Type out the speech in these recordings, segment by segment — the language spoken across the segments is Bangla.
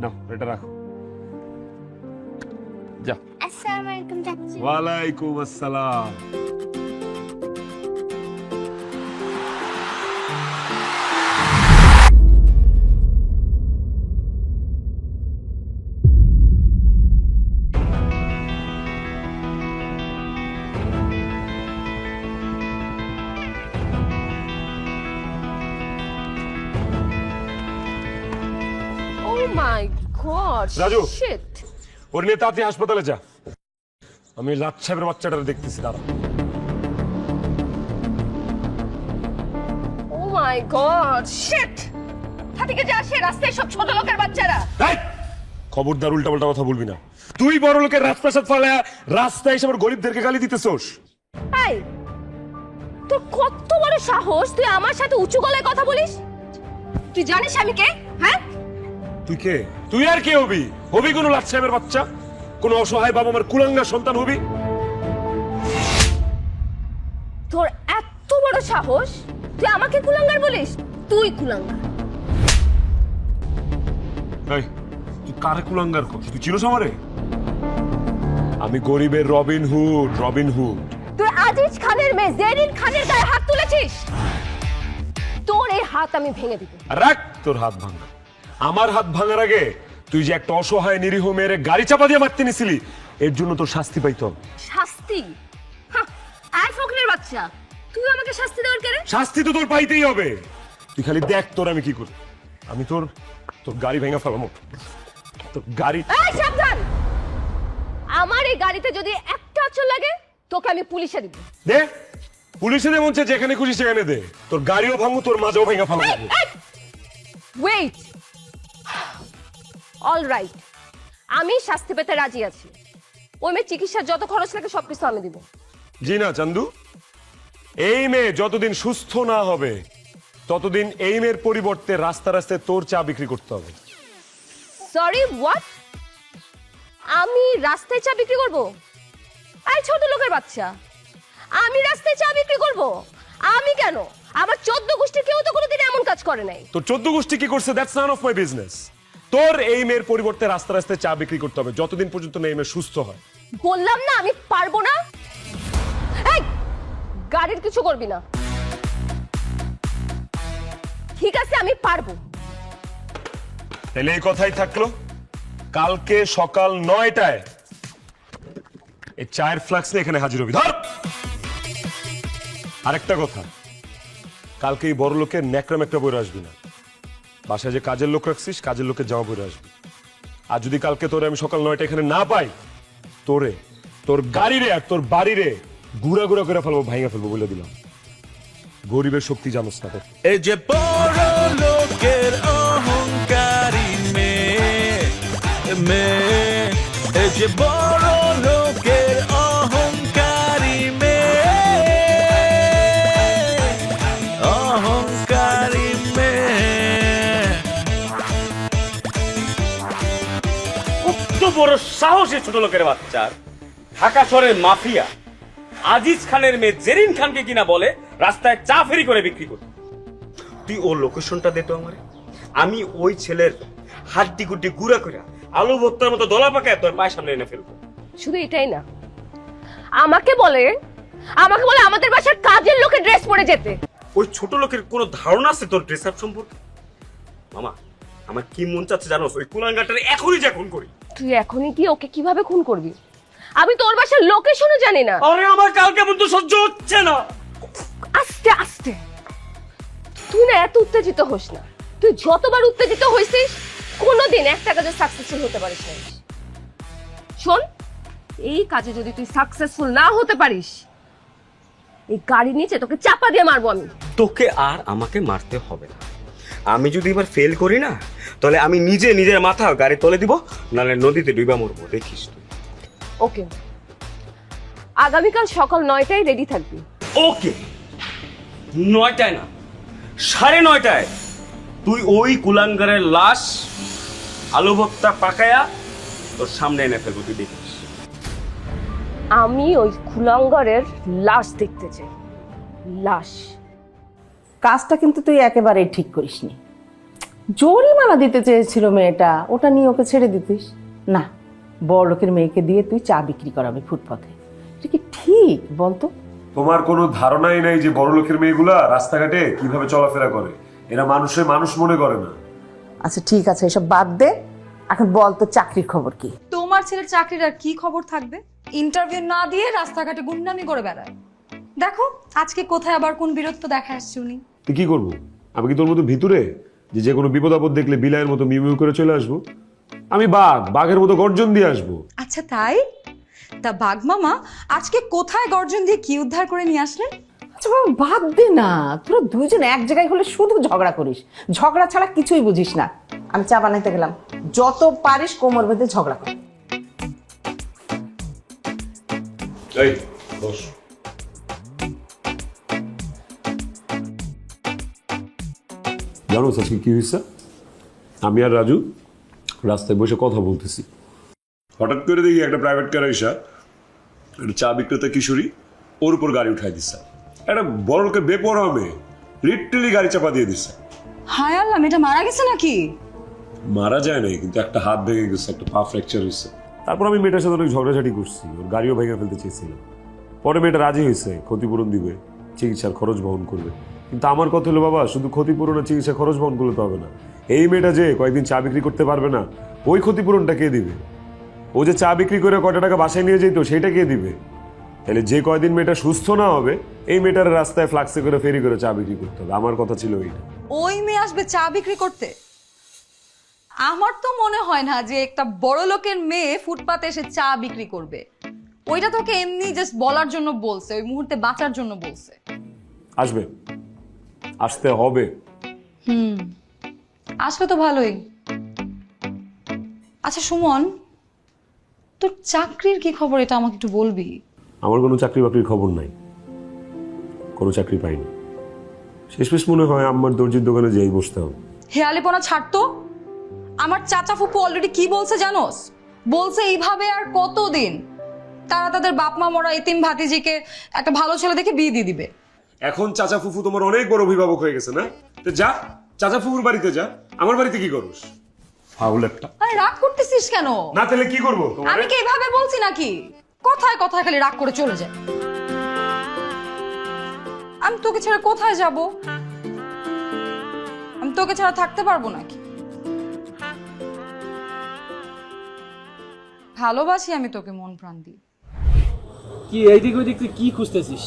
নাও এটা রাখো। যা। আসসালামু আলাইকুম চাচি। ওয়ালাইকুম আসসালাম। Oh my god! Raju. Shit! ওর নিয়ে তাড়াতাড়ি হাসপাতালে যা। আমি লাট সাহেবের বাচ্চাটারে দেখতেছি দাঁড়া। Oh my god! Shit! থেকে যে আসে রাস্তায় সব ছোট লোকের বাচ্চারা। এই! খবরদার উল্টাপাল্টা কথা বলবি না। তুই বড় লোকের রাজপ্রাসাদ ফালায়া রাস্তায় এসে আবার গরিবদেরকে গালি দিতেছোস। এই, তোর কত বড় সাহস তুই আমার সাথে উঁচু গলায় কথা বলিস? তুই জানিস আমি কে? হ্যাঁ? তুই কে? তুই আর কে হবি? হবি কোন লাট সাহেবের বাচ্চা? কোন অসহায় বাবা মার কুলাঙ্গা সন্তান হবি? তোর এত বড় সাহস তুই আমাকে কুলাঙ্গার বলিস? তুই কুলাঙ্গার। এই, তুই কারে কুলাঙ্গার করছিস? তুই চিনোস আমারে? আমি গরিবের রবিন হুড, রবিন হুড। তুই আজিজ খানের মেয়ে জেরিন খানের গায়ে হাত তুলেছিস। তোর এই হাত আমি ভেঙে দিব। রাখ তোর হাত ভাঙা। আমার হাত ভাঙার আগে তুই যে একটা অসহায় নিরীহ মেয়ের গাড়ি চাপা দিয়ে মারতে নিছিলি, এর জন্য তোর শাস্তি পাইতে হবে। শাস্তি? আর ফকরের বাচ্চা, তুই আমাকে শাস্তি দেওয়ার কেন? শাস্তি তো তোর পাইতেই হবে। তুই খালি দেখ তোর আমি কি করি। আমি তোর তোর গাড়ি ভেঙে ফেলামো। তোর গাড়ি। এই সাবধান! আমার এই গাড়িতে যদি একটা আঁচড় লাগে তোকে আমি পুলিশে দিব। দে, পুলিশে দে, মনছে যেখানে খুশি সেখানে দে। তোর গাড়িও ভাঙবো, তোর মাঝেও ভেঙে ফেলাবো। ওয়েট, অল রাইট, আমি শাস্তি পেতে রাজি আছি। ওই মেয়ে চিকিৎসার যত খরচ লাগে সবকিছু আমি দিব। জি না চান্দু, এই মেয়ে যতদিন সুস্থ না হবে ততদিন এই মেয়ের পরিবর্তে রাস্তা রাস্তায় তোর চা বিক্রি করতে হবে। Sorry, what? আমি রাস্তায় চা বিক্রি করব? এই ছোট লোকের বাচ্চা, আমি রাস্তায় চা বিক্রি করব? আমি কেন? আমার 14 গোষ্ঠীর কেউ তো কোনোদিন এমন কাজ করে নাই। তোর 14 গোষ্ঠী কি করছে that's none of my business. তোর এই মেয়ের পরিবর্তে রাস্তা রাস্তায় চা বিক্রি করতে হবে যতদিন পর্যন্ত না এই মেয়ে সুস্থ হয়। বললাম না আমি পারবো না। এই, গাড়ির কিছু করবি না। ঠিক আছে, আমি পারবো। তাহলে এই কথাই থাকলো, কালকে সকাল 9টায় এই চায়ের ফ্লাক্স নিয়ে এখানে হাজির হবি। ধর। আরেকটা কথা, কালকে এই বড় লোকের ন্যাকড়া ম্যাকড়া বইরে আসবি না। বাসায় যে কাজের লোক রাখছিস, কাজের লোকের জামা বইরে আসবি। আর যদি কালকে তোরে আমি সকাল 9টায় এখানে না পাই, তোরে, তোর গাড়িরে আর তোর বাড়িরে গুড়া গুড়া করে ফেলবো, ভাঙা ফেলবো বলে দিলাম। গরিবের শক্তি জানোস না। এই যে বড় লোকের অহংকারী মেয়ে, এই যে বড় লোকের অহংকারী মেয়ে, অহংকারী মেয়ে। কত বড় সাহসী ছোট লোকের বাচ্চার! ঢাকা শহরের মাফিয়া আজিজ খানের মেয়ে জেরিন খানকে কিনা বলে রাস্তায় চা ফেরি করে বিক্রি করতে। তুই ওর লোকেশনটা দে তো আমারে, আমি ওই ছেলের হাড্ডি গুড্ডি গুঁড়া করে আলু ভর্তার মতো দলা পাকায় তোর পায়ের সামনে এনে ফেলবো। শুধু এটাই না, আমাকে বলে আমাদের বাসার কাজের লোকের ড্রেস পরে যেতে। ওই ছোট লোকের কোনো ধারণা আছে তোর ড্রেস আপ সম্পর্কে? মামা, আমার কি মন চাচ্ছে জানোস? ওই কুলাঙ্গাটারে এখনই যা খুন করি। তুই এখনই কি ওকে কিভাবে খুন করবি? আমি তোর বাসার লোকেশনও জানি না। আরে আমার কালকে পর্যন্ত সহ্য হচ্ছে না। আস্তে আস্তে, তুই না এত উত্তেজিত হোস না। তুই যতবার উত্তেজিত হইছিস কোনোদিন একটা কাজে সাকসেসফুল হতে পারিস না। শোন, এই কাজে যদি তুই সাকসেসফুল না হতে পারিস, এই গাড়ি নিচে তোকে চাপা দিয়ে মারবো আমি। তোকে আর আমাকে মারতে হবে না। আমি যদি এবার ফেল করি না, তাহলে আমি নিজে নিজের মাথা গাড়ি তলে দিব, নাহলে নদীতে ডুবা মরবো, দেখিস তুই। ওকে, আগামীকাল সকাল 9টায় রেডি থাকবি। ওকে, 9টায় না, 9:30টায় তুই ওই কুলাঙ্গারের লাশ আলু ভর্তা পাকায়া তোর সামনে এনে ফেলবো, তুই দেখিস। আমি ওই কুলাঙ্গারের লাশ দেখতে চাই, লাশ। কাজটা কিন্তু তুই একেবারেই ঠিক করিসনি। জরিমানা দিতে চেয়েছিল মেয়েটা, ওটা নিয়ে ওকে ছেড়ে দিতিস না। বড় লোকের মেয়েকে দিয়ে তুই চা বিক্রি করাবি ফুটপাথে, এটা কি ঠিক বলতো? তোমার কোনো ধারণাই নাই যে বড় লোকের মেয়েগুলা রাস্তাঘাটে কিভাবে চলাফেরা করে। এরা মানুষ মনে করে না। আচ্ছা ঠিক আছে, এসব বাদ দে, এখন বল তো চাকরির খবর কি? তোমার ছেলের চাকরির আর কি খবর থাকবে? ইন্টারভিউ না দিয়ে রাস্তাঘাটে গুন্ডামি করে বেড়ায়। দেখো আজকে কোথায় আবার কোন বীরত্ব দেখা আসছে উনি। তুই কি করবো? আমি কি তোর মতো ভিতরে যে কোনো বিপদ আপদ দেখলে বিলাইয়ের মতো মিউ মিউ করে চলে আসবো? আমি বাঘের মতো গর্জন দিয়ে আসবো। আচ্ছা তাই? তা বাঘ মামা আজকে কোথায় গর্জন দিয়ে কি উদ্ধার করে নিয়ে আসলেন? আচ্ছা বাবা বাদ দে না, তোরা দুইজন এক জায়গায় হলে শুধু ঝগড়া করিস, ঝগড়া ছাড়া কিছুই বুঝিস না। আমি চা বানাইতে গেলাম, যত পারিস কোমর বেঁধে ঝগড়া কর। এই বস। জানো আজকে কি হয়েছে? আমি আর রাজু রাস্তায় বসে কথা বলতেছি, হঠাৎ করে দেখি একটা প্রাইভেট কার এসা একটা চা বিক্রেতা কিশোরী ওর উপর গাড়ি উঠাই দিচ্ছে। একটা বড় লোকের বেপরোয়া মেয়ে লিটারালি গাড়ি চাপা দিয়ে দিচ্ছে। হায় আল্লাহ, মেয়েটা মারা গেছে নাকি? মারা যায় নাই, কিন্তু একটা হাত ভেঙে গেছে, একটা পা ফ্র্যাকচার হয়েছে। তারপর আমি মেয়েটার সাথে অনেক ঝগড়াঝাটি করছি, ওর গাড়িও ভেঙে ফেলতে চেয়েছিলাম। পরে মেয়েটা রাজি হয়েছে, ক্ষতিপূরণ দিবে, চিকিৎসার খরচ বহন করবে। কিন্তু আমার কথা হলো বাবা, শুধু ক্ষতিপূরণ আর চিকিৎসার খরচ বহন করলে তো হবে না। এই মেয়েটা যে কয়েকদিন চা বিক্রি করতে পারবে না, ওই ক্ষতিপূরণটা কে দিবে? ও যে চা বিক্রি করে কয়টা টাকা বাসায় নিয়ে যেত সেটা কে দিবে? তাহলে যে কয়দিন মেয়েটা সুস্থ না হবে, এই মেয়েটার রাস্তায় ফ্লাক্সে করে ফেরি করে চা বিক্রি করতে হবে। আমার কথা ছিল ওইটা। ওই মেয়ে আসবে চা বিক্রি করতে? আমার তো মনে হয় না যে একটা বড় লোকের মেয়ে ফুটপাতে এসে চা বিক্রি করবে। ওইটা তোকে এমনি জাস্ট বলার জন্য বলছে, ওই মুহূর্তে বাঁচার জন্য বলছে। আসবে, আসতে হবে। আসলে তো ভালোই। আচ্ছা সুমন, তোর চাকরির কি খবর এটা আমাকে একটু বলবি? আমার কোনো চাকরি বাকরির খবর নাই, কোনো চাকরি পাইনি। শেষমেশ মনে হয় আমার দর্জির দোকানে যেই বসতে হবে। হেয়ালিপনা ছাড়তো। আমার চাচা ফুপু অলরেডি কি বলছে জানোস? বলছে এইভাবে আর কতদিন তারা তাদের বাপ মা মরা এতিম ভাতিজিকে একটা ভালো ছেলে দেখে বিয়ে দিয়ে দিবে। এখন চাচা ফুফু তোমার অনেক বড় অভিভাবক হয়ে গেছে না? তো যা চাচা ফুফুর বাড়িতে যা, আমার বাড়িতে কি করস? ফাউল একটা। আরে রাগ করতেছিস কেন? না তাহলে কি করবো? আমি কি এইভাবে বলছি নাকি? কথায় কথায় খালি রাগ করে চলে যায়। আমি তোকে ছেড়ে কোথায় যাব? আমি তোকে ছাড়া থাকতে পারবো নাকি? ভালোবাসি আমি তোকে মন প্রাণ দিয়ে। কি এইদিক ওইদিক তুই কি খুঁজতেছিস?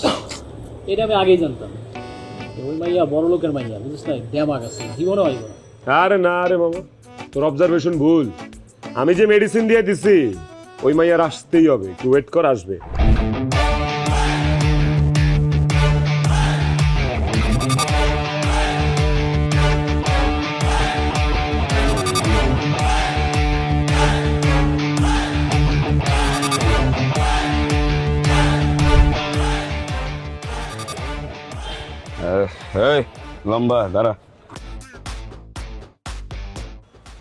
এটা আমি আগেই জানতাম। ওই মাইয়া বড় লোকের মাইয়া, বুঝিস না, দেমাগ আছে, জীবনও হইব না। আরে না রে মামা, তোর অবজারভেশন ভুল। আমি যে মেডিসিন দিয়ে দিছি ওই মাইয়ার আসতেই হবে, একটু ওয়েট কর, আসবে। এই লম্বা দাঁড়া।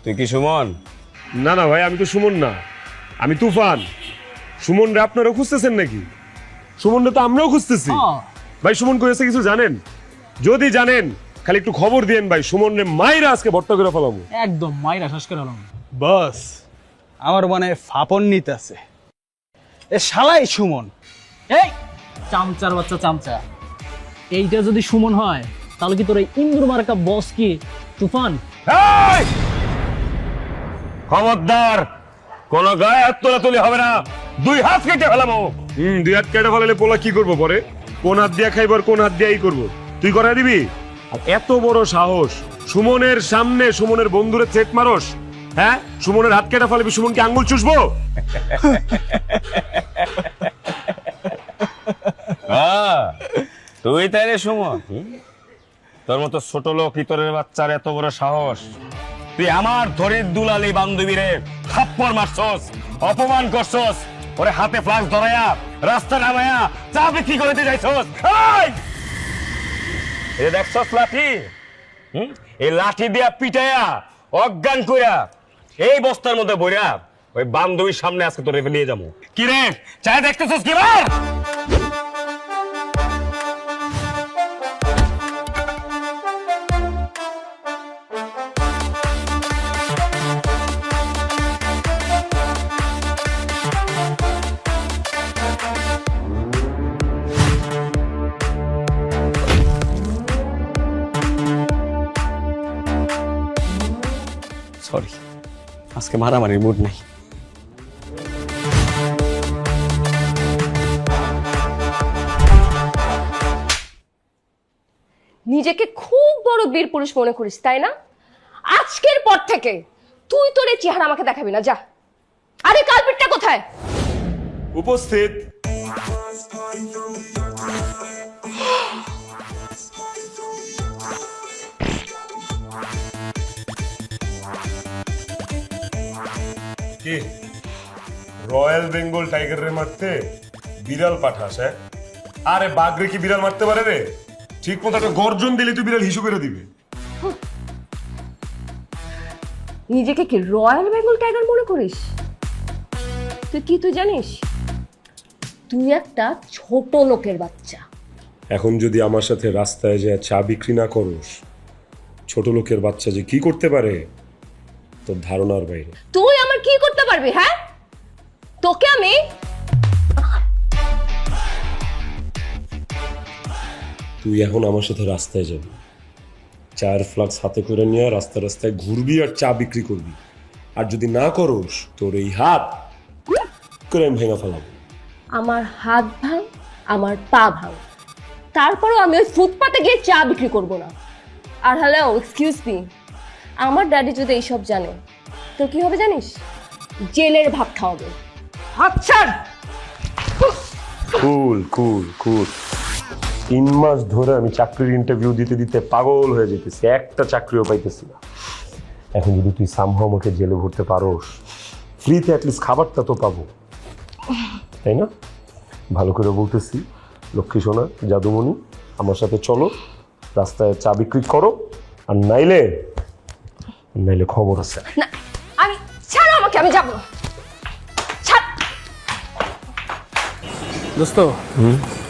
তুই কি সুমন? না না ভাই, আমি তো সুমন না, আমি তুফান। সুমন রে আপনারাও খুঁজতেছেন নাকি? সুমন রে তো আমরাও খুঁজতেছি। ভাই সুমন কইছে কিছু জানেন? যদি জানেন খালি একটু খবর দিয়েন ভাই, সুমন রে মাইরা আজকে ভর্তা করে ফেলাবো। একদম মাইরা শেষ করে হলাম। বস, আমার মনে ফাপন নিতে আছে। এ শালাই সুমন। এই চামচার বাচ্চা চামচা, এইটা যদি সুমন হয় তাহলে কি তোর এই ইন্দুর মার্কা বস কি তুফান? এই! খবরদার, কোন গায়ে হাত তোলাতুলি হবে না, দুই হাত কেটে ফেলাবো। দুই হাত কেটে ফেলালে পোলা কি করবো পরে? কোন হাত দিয়া খাইবার, কোন হাত দিয়াই করবো? তুই করাই দিবি? আর এত বড় সাহস, সুমনের সামনে সুমনের বন্ধুরে থ্রেট মারস? হ্যাঁ, সুমনের হাত কেটে ফেলাবি, সুমন কি আঙ্গুল চুষবো? তুই তাইলে সুমন? তোর মতো ছোট লোক ইতরের বাচ্চার এত বড় সাহস? তুই আমার ধরির দুলালি বান্ধবীরে থাপ্পড় মারছস, অপমান করছস, ওরে হাতে ফ্লাক্স ধরায়া রাস্তা নামায়া চা বিক্রি করতে যাইছস। এই দেখছস লাঠি? এই লাঠি দিয়া পিটায়া অজ্ঞান কইরা এই বস্তার মধ্যে বইরা ওই বান্ধবীর সামনে আজকে তোরে নিয়ে যাবো। কি রে, চাই দেখতেছস কি বার? সরি, আজকে মারামারির মুড নেই। নিজেকে খুব বড় বীর পুরুষ মনে করিস তাই না? আজকের পর থেকে তুই তোর এই চেহারা আমাকে দেখাবি না, যা। আরে কালপিটটা কোথায়? উপস্থিত। কি রয়্যাল বেঙ্গল টাইগারের মারতে বিড়াল পাঠাস? হ্যাঁ, আরে বাঘরে কি বিড়াল মারতে পারে রে? ঠিক মতো একটা গর্জন দিলে তুই বিড়াল হিসু করে দিবে। নিজেকে কি রয়্যাল বেঙ্গল টাইগার মনে করিস? তুই জানিস তুই একটা ছোট লোকের বাচ্চা। এখন যদি আমার সাথে রাস্তায় যে চা বিক্রি না করস, ছোট লোকের বাচ্চা যে কি করতে পারে তোর ধারণার বাইরে। তুই আমার কি করতে পারবি? হ্যাঁ, তোকে আমি তুই এখন আমার সাথে রাস্তায় যাবি, চার ফ্লাক্স হাতে করে নিয়ে রাস্তায় রাস্তায় ঘুরবি আর চা বিক্রি করবি। আর যদি না করস তোর এই হাত করে আমি ভেঙে ফেলাবো। আমার হাত ভাঙ, আমার পা ভাঙ, তারপরেও আমি ওই ফুটপাতে গিয়ে চা বিক্রি করব না। আর হ্যালো, এক্সকিউজ মি, আমার ড্যাডি যদি এইসব জানে তো কি হবে জানিস? জেলের ভাত খাওয়াবে। আচ্ছা, কুল কুল কুল। 3 মাস ধরে আমি চাকরির ইন্টারভিউ দিতে দিতে পাগল হয়ে যেতেছি, একটা চাকরিও পাইতেছি না। এখন যদি তুই সামহাও আমাকে জেলে ভরতে পারোস, ফ্রিতে অ্যাটলিস্ট খাবারটা তো পাবো, তাই না? ভালো করে বলতেছি, লক্ষ্মী সোনা, জাদুমণি, আমার সাথে চলো, রাস্তায় চা বিক্রি করো। আর নাইলে নাইলে খবর আছে। না, আমি ছাড়ো আমাকে, আমি যাবো না। ছাড়। দোস্ত,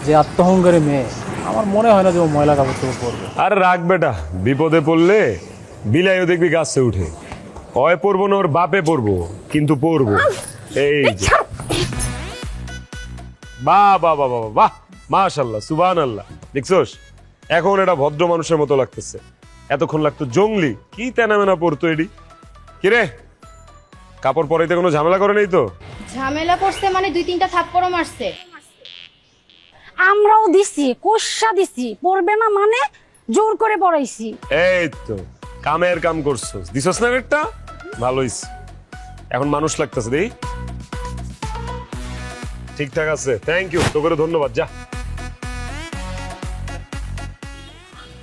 যে আত্মহংকারী মেয়ে, আমার মনে হয় না যে ও ময়লা কাপড় চোপড় পরবে। আর রাখ বেটা, বিপদে পড়লে বিলাইও দেখবি গাছে উঠে। অয় পড়বো না, ওর বাপে পড়বো, কিন্তু পড়বো। এই যে বাহ বাহ বাহ বাহ বাহ, মাশাআল্লাহ, সুবহানাল্লাহ। দেখছোস, এখন এটা ভদ্র মানুষের মতো লাগতেছে। এতক্ষণ লাগতো জঙ্গলি। কি তেনামেনা পড়তো এডি? কিরে, কাপড় পরাইতে কোনো ঝামেলা করে নেই তো? ঝামেলা করছে মানে 2-3টা থাপ্পড়ও মারছে। আমরাও দিছি, কোষা দিছি, পড়বে না মানে জোর করে পড়াইছি। এই তো কামের কাম করছস, দিছস না একটা? ভালো হইছে, এখন মানুষ লাগতেছে। দেই ঠিকঠাক আছে, থ্যাংক ইউ, তোকে ধন্যবাদ। যা,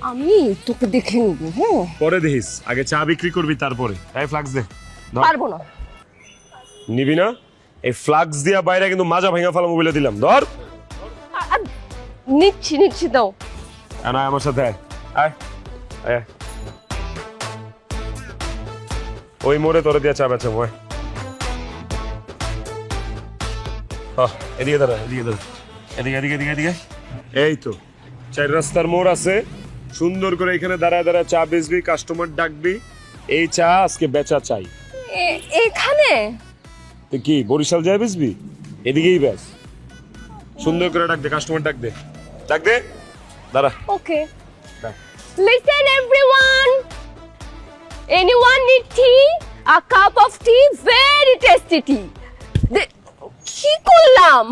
আমি তোকে দেখে নিব। হ্যাঁ, পরে দেখিস, আগে চা বিক্রি করবি তারপরে। এই ফ্লাক্স দে। ধর। পারবো না। নিবি না? এই ফ্লাক্স দিয়া বাইরে কিন্তু মাজা ভাঙা ফেলা মোবাইলে দিলাম। ধর। নিচ্ছি দাও। আয় আমার সাথে আয়। আয় আয়। ওই মোড়ে তোরে দিয়া চা বেচা ময়। এদিকে দাঁড়া, এদিকে দাঁড়া, এদিকে এদিকে এদিকে এদিকে। এই তো 4 রাস্তার মোড় আছে, সুন্দর করে এখানে দাঁড়ায় দাঁড়ায় চা বেচবি, কাস্টমার ডাকবি। এই চা আজকে বেচা চাই। এখানে তুই কি বরিশাল যায় বেচবি? এদিকেই বেচ, সুন্দর করে ডাক দে, কাস্টমার ডাক দে, ডাক দে, দাঁড়া। ওকে, listen everyone, anyone need tea? A cup of tea, very tasty tea. কি করলাম?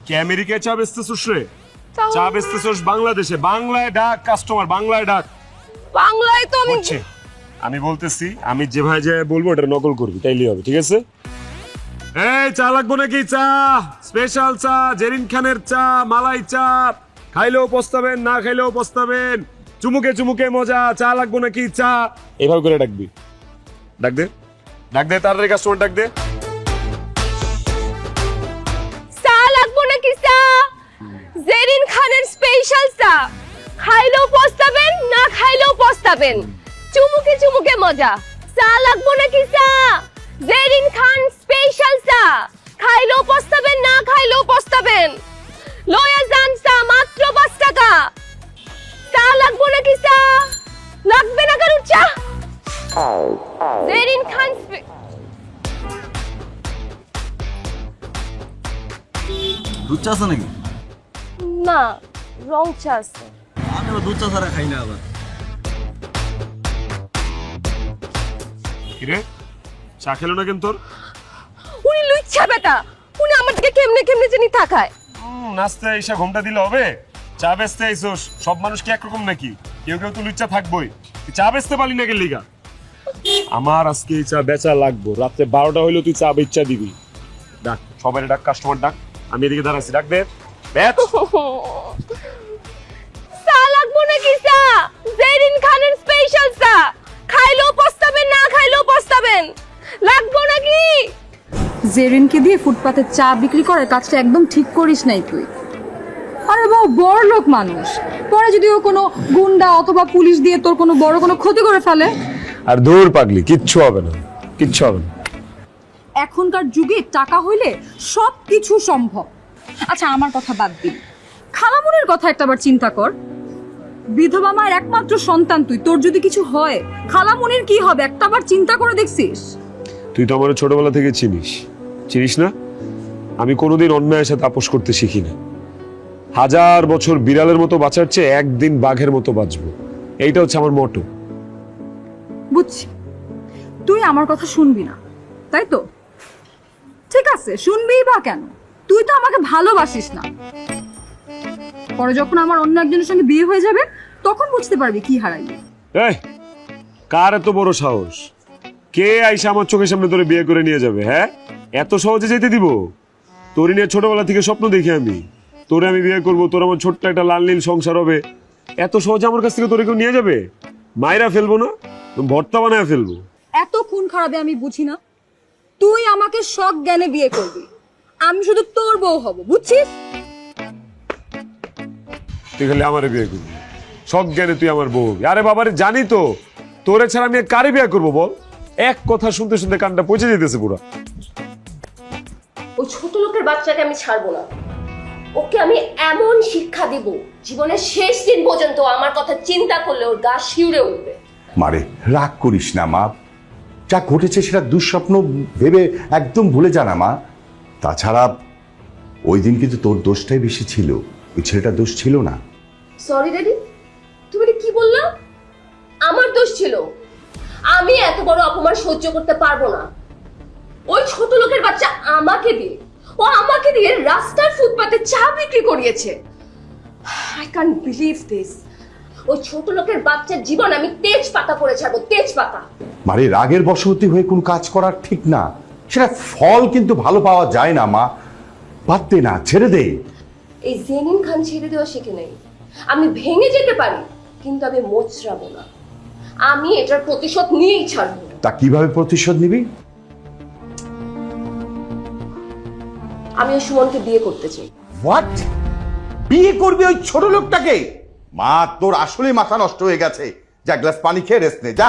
কি আমেরিকায় চা বেচতেছস রে? তাও- চা বেচতেছস বাংলাদেশে? বাংলায় ডাক কাস্টমার, বাংলায় ডাক। বাংলায় তো আমি হচ্ছে, আমি বলতেছি, আমি যেভাবে যে বলবো এটা নকল করবি, তাইলেই হবে, ঠিক আছে? এই চা লাগবো নাকি? চা স্পেশাল চা, জেরিন খানের চা, মালাই চা, খাইলেও পস্তাবেন, না খাইলেও পস্তাবেন, চুমুকে চুমুকে মজা। চা লাগবো নাকি? চা এইভাবে করে ডাকবি। ডাক দে, ডাক দে, তাড়াতাড়ি কাস্টমার ডাক দে। চা লাগবো নাকি? চা জেরিন খানের স্পেশাল চা, খাইলেও পস্তাবেন, না খাইলেও পস্তাবেন, চুমুকে চুমুকে মজা। চা লাগবো নাকি? চা জেরিন খান স্পেশাল চা, খাইলেও পস্তাবেন, না খাইলেও পস্তাবেন, লয়া যান চা মাত্র 5 টাকা। চা লাগবো নাকি? চা লাগবে না কারুর চা? জেরিন খান দুধ চা আছে নাকি? না, রং চা আছে। আমি আবার দুধ চা ছাড়া খাই না আবার। কিরে চা খেলো না কেন তোর? উনি লুচ্ছা বেটা, উনি আমার দিকে কেমনে কেমনে জানি তাকায়। নাচতে এসে ঘুমটা দিলে হবে? চা বেচতে আইসোস, সব মানুষ কি একরকম নাকি? কেউ কেউ তো লুচ্চা থাকবোই। তুই চা বেচতে পারলি না কেন লিগা? আমার আজকে এই চা বেচা লাগবো। রাতে 12টা হইলো তুই চা বেচা দিবি। ডাক সবাই, ডাক কাস্টমার ডাক। আমি এদিকে দাঁড়াচ্ছি, ডাক দে। বেচ। চা লাগবো নাকি চা? জেরিন খানের স্পেশাল চা। খাইলেও পস্তাবেন, না খাইলেও পস্তাবেন। লাগবো নাকি? জেরিনকে দিয়ে ফুটপাতে চা বিক্রি করার কাজটা একদম ঠিক করিস নাই তুই। আরে বাবা, বড় লোক মানুষ, পরে যদি ও কোনো গুন্ডা অথবা পুলিশ দিয়ে তোর কোনো বড় কোনো ক্ষতি করে ফেলে। আর দূর পাগলি, কিচ্ছু হবে না, কিচ্ছু হবে না। এখনকার যুগে টাকা হইলে সব কিছু সম্ভব। আচ্ছা, আমার কথা বাদ দিন, খালামুনির কথা একটাবার চিন্তা কর। বিধবা মায়ের একমাত্র সন্তান তুই, তোর যদি কিছু হয় খালামুনির কি হবে একটাবার চিন্তা করে দেখছিস? তুই তো আমার ছোটবেলা থেকে চিনিস, চিনিস না? আমি কোনোদিন অন্যায়ের সাথে আপোষ করতে শিখি না। 1000 বছর বিড়ালের মতো বাঁচার চেয়ে একদিন বাঘের মতো বাঁচবো, এইটা হচ্ছে আমার মটো। বুঝছি, তুই আমার কথা শুনবি না, তাই তো? ঠিক আছে, শুনবিই বা কেন? তুই তো আমাকে ভালোবাসিস না। পরে যখন আমার অন্য একজনের সঙ্গে বিয়ে হয়ে যাবে তখন বুঝতে পারবি কি হারাইলি। এই, কার এত বড় সাহস? কে আইসা আমার চোখের সামনে তোরে বিয়ে করে নিয়ে যাবে? হ্যাঁ, এত সহজে যেতে দিব? তোরে নিয়ে ছোটবেলা থেকে স্বপ্ন দেখি আমি, তোরে আমি বিয়ে করবো, তোর আমার ছোট্ট একটা লাল নীল সংসার হবে। এত সহজে আমার কাছ থেকে তোরে কেউ নিয়ে যাবে? মায়েরা ফেলবো না, ভর্তা বানায় ফেলবো। এত খুন খারাপে আমি বুঝি না। তুই আমাকে শখ জ্ঞানে বিয়ে করবি, আমি শুধু তোর বউ হব, বুঝছিস? তুই খালি আমারে বিয়ে করবি, সব জ্ঞানে তুই আমার বউ হবি। আরে বাবারে, জানি তো তোরে ছাড়া আমি কারে বিয়ে করবো বল? এক কথা শুনতে শুনতে কানটা পচে যেতেছে পুরো। ওই ছোট লোকের বাচ্চাকে আমি ছাড়বো না। ওকে আমি এমন শিক্ষা দিব, জীবনের শেষ দিন পর্যন্ত আমার কথা চিন্তা করলে ওর গা শিউরে উঠবে। মারে, রাগ করিস না মা। যা ঘটেছে সেটা দুঃস্বপ্ন ভেবে একদম ভুলে যা না মা। তাছাড়া ওই দিন কিন্তু তোর দোষটাই বেশি ছিল, ওই ছেলেটার দোষ ছিল না। সরি ড্যাডি, তুমি এটা কি বললা? আমার দোষ ছিল? আমি এত বড় অপমান সহ্য করতে পারবো না। ওই ছোট লোকের বাচ্চা আমাকে দিয়ে রাস্তার ফুটপাতে চা বিক্রি করিয়েছে। I can't believe this. ওই ছোট লোকের বাচ্চার জীবন আমি তেজপাতা করে ছাড়বো, তেজপাতা। মারে, রাগের বশবর্তী হয়ে কোন কাজ করার ঠিক না, সেটা ফল কিন্তু ভালো পাওয়া যায় না মা। বাদ দে না, ছেড়ে দে। এই জেনিন খান ছেড়ে দেওয়া শিখে নেই। আমি ভেঙে যেতে পারি, কিন্তু আমি মোচড়াবো না। আমি এটার প্রতিশোধ নিয়েই ছাড়বো। তা কিভাবে প্রতিশোধ নিবি? আমি ওই সুমনকে বিয়ে করতে চাই। হোয়াট? বিয়ে করবি ওই ছোট লোকটাকে? মা, তোর আসলেই মাথা নষ্ট হয়ে গেছে। যা, গ্লাস পানি খেয়ে রেস্ট নে, যা।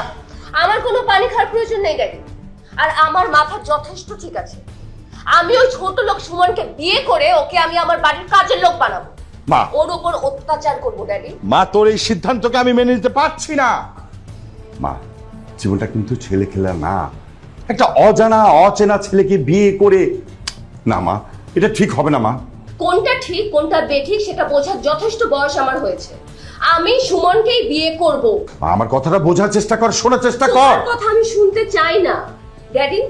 আমার কোনো পানি খাওয়ার প্রয়োজন নেই ড্যাডি, আর আমার মাথা যথেষ্ট ঠিক আছে। আমি ওই ছোট লোক সুমনকে বিয়ে করে ওকে আমি আমার বাড়ির কাজের লোক বানাবো, মা, ওর উপর অত্যাচার করবো ড্যাডি। মা, তোর এই সিদ্ধান্তকে আমি মেনে নিতে পারছি না। মা, জীবনটা কিন্তু ছেলে খেলা না। একটা অজানা অচেনা ছেলেকে বিয়ে করে, না মা, এটা ঠিক হবে না মা। কোনটা ঠিক কোনটা বেঠিক সেটা বোঝার যথেষ্ট বয়স আমার হয়েছে। আমি সুমনকেই বিয়ে করব। মা, আমার কথাটা বোঝার চেষ্টা কর, শোনার চেষ্টা কর। তোমার কথা আমি শুনতে চাই না ড্যাডি।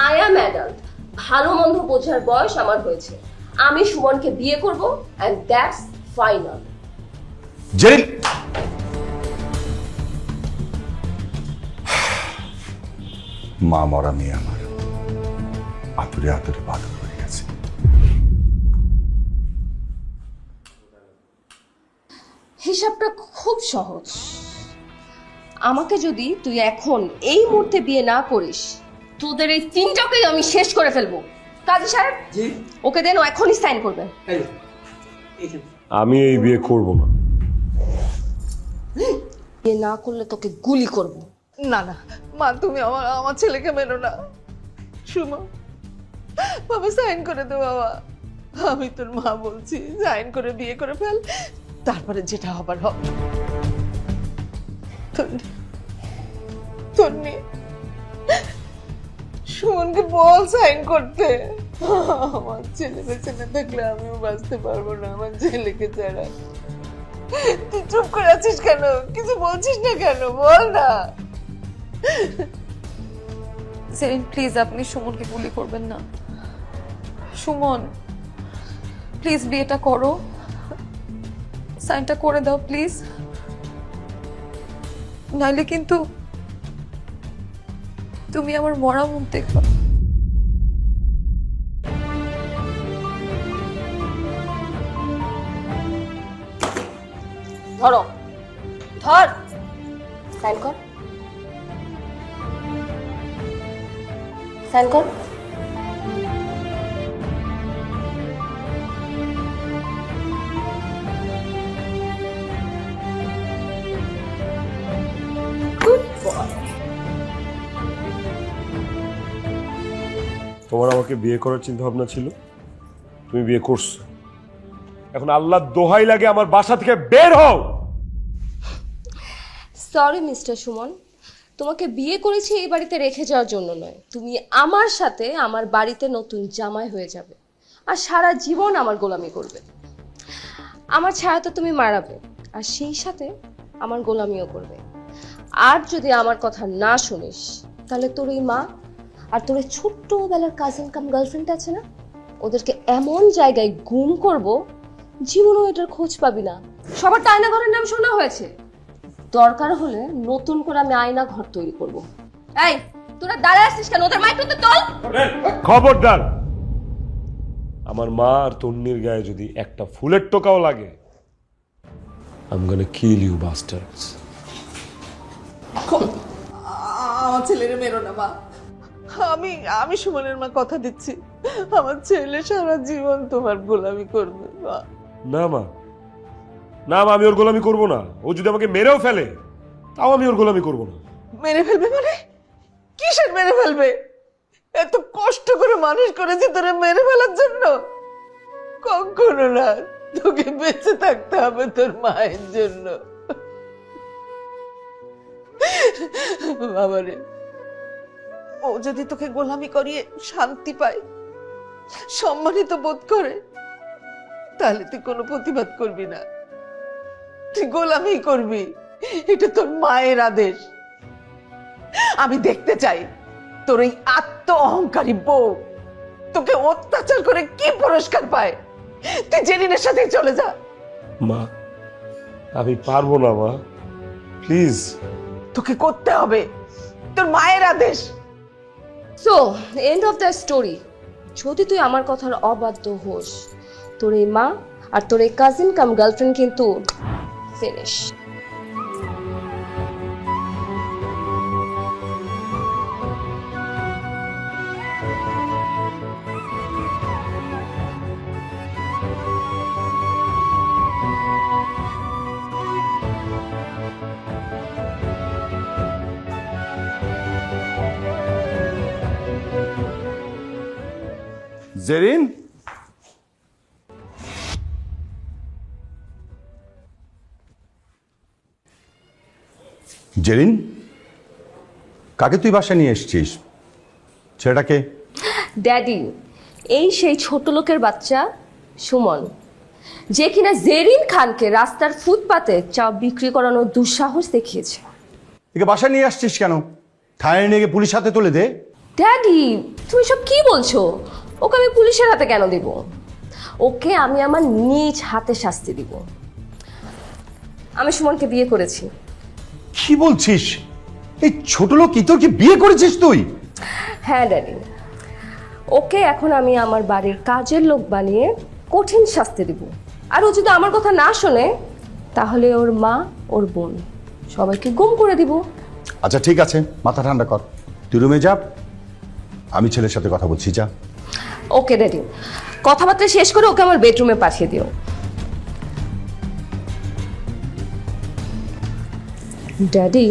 আই অ্যাম অ্যাডাল্ট, ভালো মন্দ বোঝার বয়স আমার হয়েছে। আমি সুমনকে বিয়ে করব, এন্ড দ্যাটস ফাইনাল। জেরিন, মা মরা মেয়ে আমার আতুরে আতুরে বাদর হয়ে গেছে। হিসাবটা খুব সহজ। আমাকে যদি তুই এখন এই মুহূর্তে বিয়ে না করিস, তোদের এই তিনটাকেই আমি শেষ করে ফেলবো। কাজী সাহেব, ওকে দেন, ও এখনই সাইন করবে। আমি এই বিয়ে করব না। বিয়ে না করলে তোকে গুলি করব। না না মা, তুমি আমার ছেলেকে মেরো না। সুমা, বাবা সাইন করে দে বাবা। আমি তোর মা বলছি, সাইন করে বিয়ে করে ফেল, তারপরে যেটা হবার হবে। তন্নি, সুমনকে বল সাইন করতে। আমার ছেলে বেঁচে না থাকলে আমিও বাঁচতে পারবো না আমার ছেলেকে ছাড়া। তুই চুপ করে আছিস কেন? কিছু বলছিস না কেন? বল না। জেরিন প্লিজ আপনি সুমনকে গুলি করবেন না। সুমন প্লিজ বিয়েটা করো, সাইনটা করে দাও প্লিজ, নাইলে কিন্তু তুমি আমার মরা মুখ দেখবা। ধরো, ধর, সাইন কর, সাইন কর। তোমার আমাকে বিয়ে করার চিন্তা ভাবনা ছিল, তুমি বিয়ে করছো। এখন আল্লাহ দোহাই লাগে আমার বাসা থেকে বের হও। সরি মিস্টার সুমন, তোমাকে বিয়ে করেছি এই বাড়িতে রেখে যাওয়ার জন্য নয়। তুমি আমার সাথে আমার বাড়িতে নতুন জামাই হয়ে যাবে আর সারা জীবন আমার গোলামি করবে। আমার ছায়া তো তুমি মারাবে আর সেই সাথে আমার গোলামিও করবে। আর যদি আমার কথা না শুনিস তাহলে তোর এই মা আর তোর এই ছোট্টবেলার কাজিন কাম গার্লফ্রেন্ড আছে না, ওদেরকে এমন জায়গায় গুম করব জীবনও এটার খোঁজ পাবি না। সবার তো আয়না ঘরের নাম শোনা হয়েছে, দরকার হলে নতুন করে আমি আয়না ঘর তৈরি করব। এই তোরা দাঁড়ায় আসছিস কেন? ওদের মাইক তো তোল। খবরদার, আমার মা আর তন্নির গায়ে যদি একটা ফুলের টোকাও লাগে, I'm gonna kill you bastards. আমার ছেলেরে মেরো না মা। আমি আমি সুমনের মা কথা দিচ্ছি, আমার ছেলে সারা জীবন তোমার গোলামি করবে মা। না মা, না মা, আমি ওর গোলামি করব না। ও যদি আমাকে মেরেও ফেলে তাও আমি ওর গোলামি করব না। মেরে ফেলবে মানে? কিসের মেরে ফেলবে? এত কষ্ট করে মানুষ করেছি তোরে মেরে ফেলার জন্য? কখনো না, তোকে বেঁচে থাকতে হবে তোর মায়ের জন্য। বাবারে, ও যদি তোকে গোলামি করিয়ে শান্তি পায়, সম্মানিত বোধ করে, তাহলে তুই কোনো প্রতিবাদ করবি না, তুই গোলামি করবি। এটা তোর মায়ের আদেশ। আমি দেখতে চাই তোর এই আত্ম অহংকারী বউ তোকে অত্যাচার করে কি পুরস্কার পায়। তুই জেরিনের সাথে চলে যা। মা, আমি পারবো না মা, প্লিজ। তোকে করতে হবে, তোর মায়ের আদেশ। So end of the story. যদি তুই আমার কথার অবাধ্য হোস, তোর এই মা আর তোর এই কাজিন কাম গার্লফ্রেন্ড কিন্তু ফিনিশ। জেরিন, জেরিন, কাকে তুই বাসায় নিয়ে এসেছিস? ছেলেটাকে? ড্যাডি, এই সেই ছোট লোকের বাচ্চা সুমন, যে কিনা জেরিন খানকে রাস্তার ফুটপাতে চা বিক্রি করানোর দুঃসাহস দেখিয়েছে। একে বাসায় নিয়ে আসছিস কেন? থানায় নিয়ে গিয়ে পুলিশ হাতে তুলে দে। ড্যাডি, তুমি সব কি বলছো? ওকে আমি পুলিশের হাতে কেন দিব? ওকে আমি আমার নিজ হাতে শাস্তি দিব। আমি সুমনকে বিয়ে করেছি। কি বলছিস? এই ছোট লোক কি বিয়ে করেছিস তুই? হ্যাঁ ড্যাডি, ওকে এখন আমি আমার বাড়ির কাজের লোক বানিয়ে কঠিন শাস্তি দিব। আর ও যদি আমার কথা না শোনে তাহলে ওর মা, ওর বোন সবাইকে গুম করে দিব। আচ্ছা ঠিক আছে, মাথা ঠান্ডা কর, তুই রুমে যা, আমি ছেলের সাথে কথা বলছি। যা। ওকে ড্যাডি, কথাবার্তা শেষ করে ওকে আমার বেডরুমে পাঠিয়ে দিও। ড্যাডি,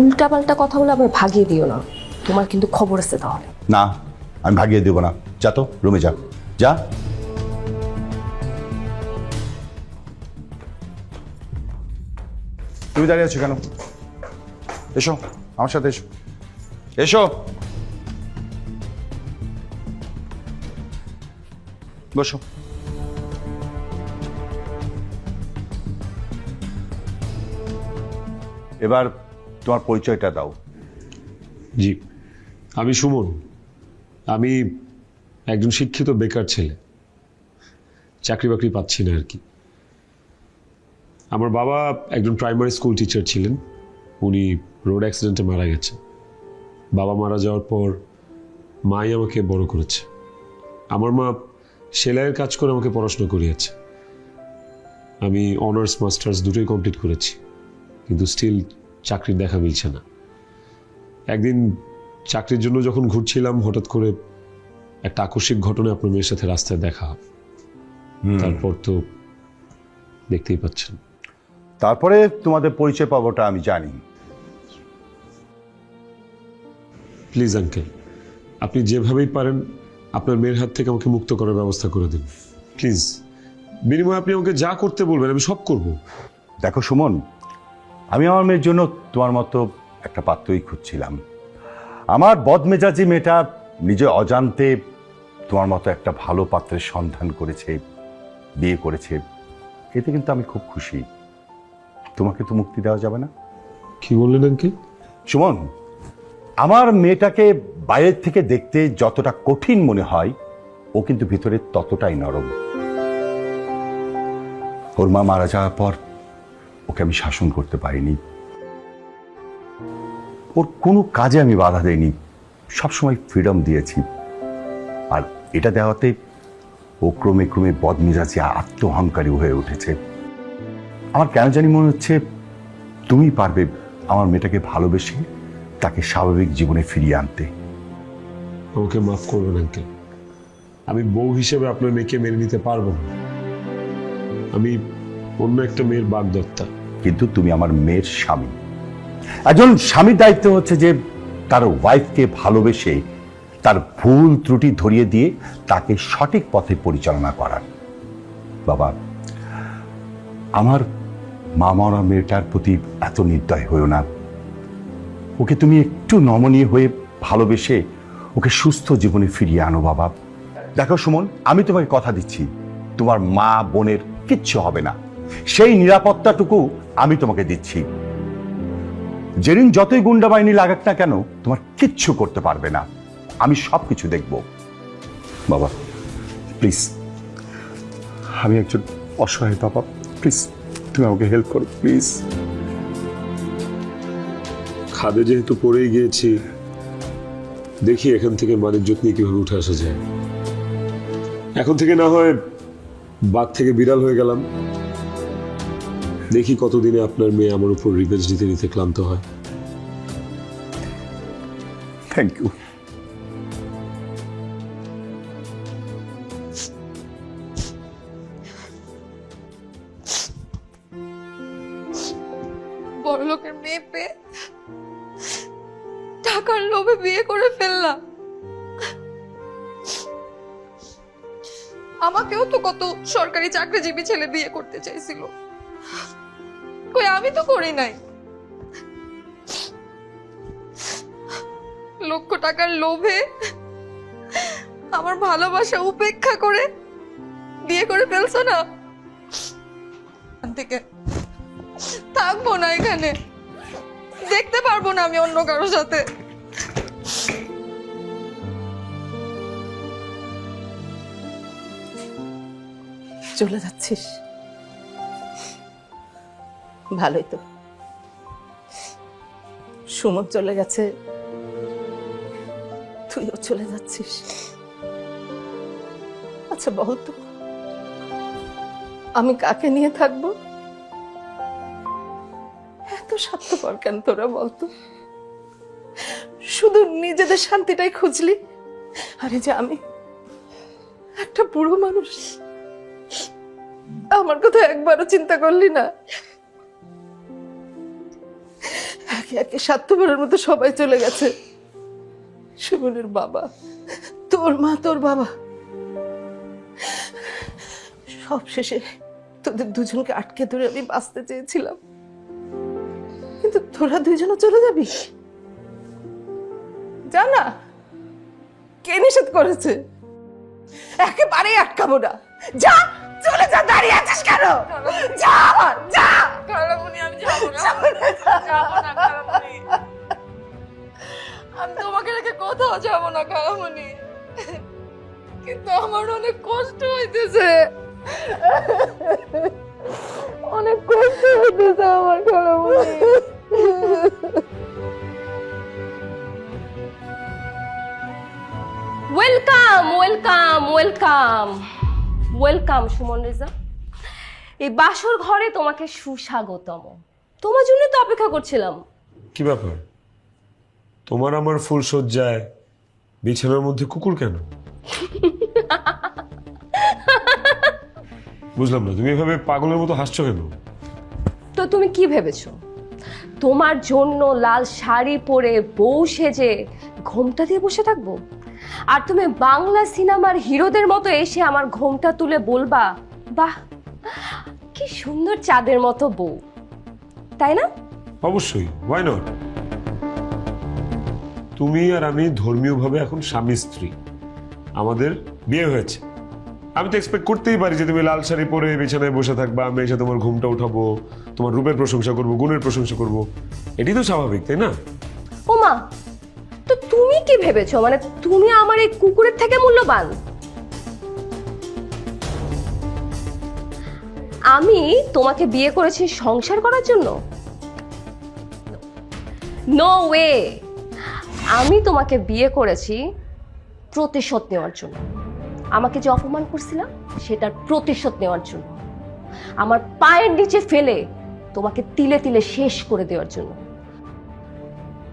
উল্টাপাল্টা কথা বলে আবার ভাগিয়ে দিও না, তোমার কিন্তু খবর আছে তাহলে। না, আমি ভাগিয়ে দেবো না। যা তো, রুমে যা। যা। তুমি দাঁড়িয়ে আছো কেন? এসো আমার সাথে, এসো এসো, বসো। এবার তোমার পরিচয়টা দাও। জি, আমি সুমন, আমি একজন শিক্ষিত বেকার ছেলে, চাকরি বাকরি পাচ্ছি না আর কি। আমার বাবা একজন প্রাইমারি স্কুল টিচার ছিলেন, উনি রোড অ্যাক্সিডেন্টে মারা গেছে। বাবা মারা যাওয়ার পর মাই আমাকে বড় করেছে। আমার মা সেলাইয়ের কাজ করে আমাকে পড়াশোনা করিয়েছে। আমি অনার্স মাস্টার্স দুটোই কমপ্লিট করেছি, কিন্তু স্টিল চাকরির দেখা মিলছে না। একদিন চাকরির জন্য যখন ঘুরছিলাম, হঠাৎ করে একটা আকস্মিক ঘটনায় আপনার মেয়ের সাথে রাস্তায় দেখা। তারপর তো দেখতেই পাচ্ছেন। তারপরে তোমাদের পরিচয় পাবোটা আমি জানি। প্লিজ আঙ্কেল, আপনি যেভাবেই পারেন আপনার মেয়ের হাত থেকে আমাকে মুক্ত করার ব্যবস্থা করে দিন প্লিজ। বিনিময়ে আপনি আমাকে যা করতে বলবেন আমি সব করব। দেখো সুমন, আমি আমার মেয়ের জন্য তোমার মতো একটা পাত্রই খুঁজছিলাম। আমার বদমেজাজি মেয়েটা নিজে অজান্তে তোমার মতো একটা ভালো পাত্রের সন্ধান করেছে, বিয়ে করেছে। এতে কিন্তু আমি খুব খুশি। তোমাকে তো মুক্তি দেওয়া যাবে না। কি বললেন আঙ্কেল? সুমন, আমার মেয়েটাকে বাইরের থেকে দেখতে যতটা কঠিন মনে হয়, ও কিন্তু ভিতরে ততটাই নরম। ওর মা মারা যাওয়ার পর ওকে আমি শাসন করতে পারিনি, ওর কোনো কাজে আমি বাধা দেইনি, সবসময় ফ্রিডম দিয়েছি। আর এটা দেওয়াতে ও ক্রমে ক্রমে বদমেজাজি আত্ম অহংকারী হয়ে উঠেছে। আমার কেন জানি মনে হচ্ছে তুমি পারবে আমার মেয়েটাকে ভালোবেসে তাকে স্বাভাবিক জীবনে ফিরিয়ে আনতে। আমাকে মাফ করবেন আঙ্কেল, আমি বউ হিসেবে আপনার মেয়েকে মেনে নিতে পারবো না। আমি অন্য একটা মেয়ের বাগদত্তা। কিন্তু তুমি আমার মেয়ের স্বামী। একজন স্বামীর দায়িত্ব হচ্ছে যে তার ওয়াইফকে ভালোবেসে তার ভুল ত্রুটি ধরিয়ে দিয়ে তাকে সঠিক পথে পরিচালনা করার। বাবা, আমার মা মরা মেয়েটার প্রতি এত নির্দয় হয়েও না। ওকে তুমি একটু নমনীয় হয়ে ভালোবেসে ওকে সুস্থ জীবনে ফিরিয়ে আনো বাবা। দেখো সুমন, আমি তোমাকে কথা দিচ্ছি, তোমার মা বোনের কিচ্ছু হবে না। সেই নিরাপত্তাটুকু আমি তোমাকে দিচ্ছি। যেদিন যতই গুন্ডা বাহিনী লাগাক না কেন, তোমার কিচ্ছু করতে পারবে না। আমি সবকিছু দেখব। বাবা প্লিজ, আমি একজন অসহায় বাবা, প্লিজ তুমি আমাকে হেল্প করো প্লিজ। খাদে যেহেতু পড়েই গিয়েছি, দেখি এখান থেকে মানিজ্যত নিয়ে কিভাবে উঠে আসা যায়। এখন থেকে না হয় বাঘ থেকে বিড়াল হয়ে গেলাম। দেখি কতদিনে আপনার মেয়ে আমার উপর রিভেঞ্জ নিতে নিতে ক্লান্ত হয়। Thank you. বড় লোকের মেয়ে পেয়ে টাকার লোভে বিয়ে করে ফেললাম। আমাকেও তো কত সরকারি চাকরিজীবী ছেলে বিয়ে করতে চাইছিল, কই আমি তো করি নাই। লক্ষ টাকার লোভে আমার ভালোবাসা উপেক্ষা করে বিয়ে করে ফেলছো না। থেকে থাকবো না এখানে, দেখতে পারবো না আমি অন্য কারোর সাথে। চলে যাচ্ছিস? ভালোই তো। সুমন চলে গেছে, তুইও চলে যাচ্ছিস। আচ্ছা বলতো, আমি কাকে নিয়ে থাকবো? এত স্বার্থপর কেন তোরা বলতো? শুধু নিজেদের শান্তিটাই খুঁজলি। আরে যে আমি একটা বুড়ো মানুষ, আমার কথা একবারও চিন্তা করলি না? একে একে স্বার্থপরের মতো সবাই চলে গেছে। সুমনের বাবা, তোর মা, তোর বাবা, সব শেষে তোদের দুজনকে আটকে ধরে আমি বাঁচতে চেয়েছিলাম, কিন্তু তোরা দুইজনও চলে যাবি? জানা কে নিষেধ করেছে? একেবারেই আটকাবো না। যা, চলে যা। দাঁড়িয়ে আছিস কেন? যা, যা। খালামণি, আমি যাবো না, যাবো না খালামণি। আমি তোমাকে রেখে কোথাও যাব না খালামণি, কিন্তু আমার অনেক কষ্ট হইতেছে, অনেক কষ্ট হইতেছে আমার খালামণি। Welcome welcome welcome welcome Suman Reza. এই বাসর ঘরে তোমাকে সুস্বাগতম। তোমার জন্য তো অপেক্ষা করছিলাম। কি ব্যাপার, তোমার আমার ফুল সজ্জায় বিছানার মধ্যে কুকুর কেন? বুঝলাম না, তুমি এভাবে পাগলের মতো হাসছো কেন? তো তুমি কি ভেবেছো তোমার জন্য লাল শাড়ি পরে বউ সেজে ঘোমটা দিয়ে বসে থাকবো, আর তুমি বাংলা সিনেমার হিরোদের মতো এসে আমার ঘোমটা তুলে বলবা বাহ কি সুন্দর চাঁদের মতো বউ, তাই না? অবশ্যই, ওয়াই নট। তুমি আর আমি ধর্মীয়ভাবে এখন স্বামী স্ত্রী, আমাদের বিয়ে হয়েছে। আমি তো এক্সপেক্ট করতেই পারি যে তুমি লাল শাড়ি পরে বিছানায় বসে থাকবা, আমি এসে তোমার ঘুমটা উঠাবো, তোমার রূপের প্রশংসা করবো, গুণের প্রশংসা করবো। এটাই তো স্বাভাবিক, তাই না? ওমা, তো তুমি কি ভেবেছো মানে তুমি আমার এই কুকুরের থেকে মূল্যবান? আমি তোমাকে বিয়ে করেছি সংসার করার জন্য? No way. আমি তোমাকে বিয়ে করেছি প্রতিশোধ নেওয়ার জন্য। আমাকে যে অপমান করছিলাম সেটার প্রতিশোধ নেওয়ার জন্য, আমার পায়ের নিচে ফেলে তোমাকে তিলে তিলে শেষ করে দেওয়ার জন্য।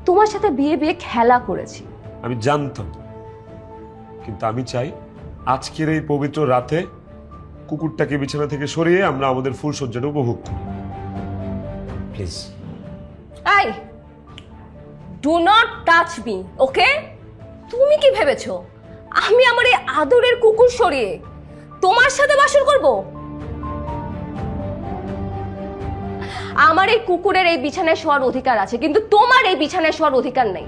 তোমার সাথে বিয়ে বিয়ে খেলা করেছি। আমি জানতাম, কিন্তু আমি চাই আজকের এই পবিত্র রাতে কুকুরটাকে বিছানা থেকে সরিয়ে আমরা আমাদের ফুল সজ্জাটা উপভোগ করি, please. I do not touch me, okay? তুমি কি ভেবেছো আমি আমার এই আদরের কুকুর সরিয়ে তোমার সাথে বাসর করব? আমার এই কুকুরের এই বিছানায় শোয়ার অধিকার আছে, কিন্তু তোমার এই বিছানায় শোয়ার অধিকার নেই।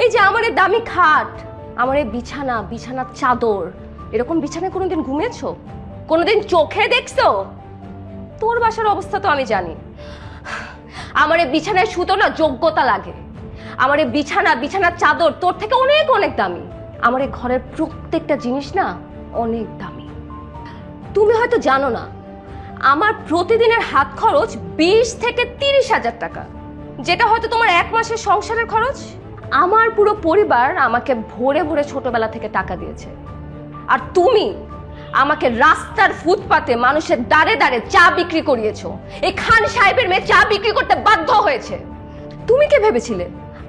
এই যে আমার এই দামি খাট, আমার এই বিছানা, বিছানার চাদর, এরকম বিছানায় কোনোদিন ঘুমিয়েছো? কোনোদিন চোখে দেখছো? তোর বাসার অবস্থা তো আমি জানি। আমার এই বিছানায় শুতো না যোগ্যতা লাগে। আমার এই বিছানা, বিছানার চাদর তোর থেকে অনেক অনেক দামি। আমার এই ঘরের প্রত্যেকটা জিনিস না অনেক দামি। তুমি হয়তো জানো না, আমার প্রতিদিনের হাত খরচ 20 থেকে 30,000 টাকা, যেটা হয়তো তোমার এক মাসের সংসারের খরচ। আমার পুরো পরিবার আমাকে ভোরে ভোরে ছোটবেলা থেকে টাকা দিয়েছে, আর তুমি আমাকে রাস্তার ফুটপাতে মানুষের দাঁড়ে দাঁড়ে চা বিক্রি করিয়েছো। এই খান সাহেবের মেয়ে চা বিক্রি করতে বাধ্য হয়েছে। তুমি কি ভেবেছিলে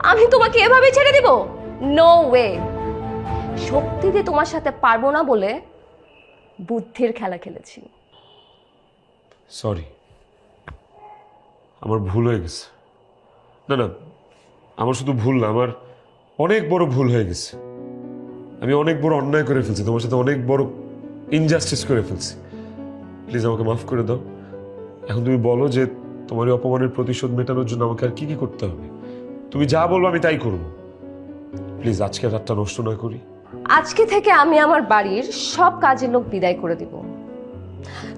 আমি তোমাকে এভাবে ছেড়ে দিব? No way. শক্তি দিয়ে তোমার সাথে পারবো না বলে বুদ্ধির খেলা খেলেছি। সরি, আমার ভুল হয়ে গেছে। না না, আমার শুধু ভুল না, আমার অনেক বড় ভুল হয়ে গেছে। আমি অনেক বড় অন্যায় করে ফেলছি, তোমার সাথে অনেক বড় ইনজাস্টিস করে ফেলছি। প্লিজ আমাকে মাফ করে দাও। এখন তুমি বলো যে তোমার এই অপমানের প্রতিশোধ মেটানোর জন্য আমাকে আর কি কি করতে হবে? তুমি যা বলবো আমি তাই করবো। প্লিজ আজকে রাতটা নষ্ট না করি। আজকে থেকে আমি আমার বাড়ির সব কাজের লোক বিদায় করে দিব।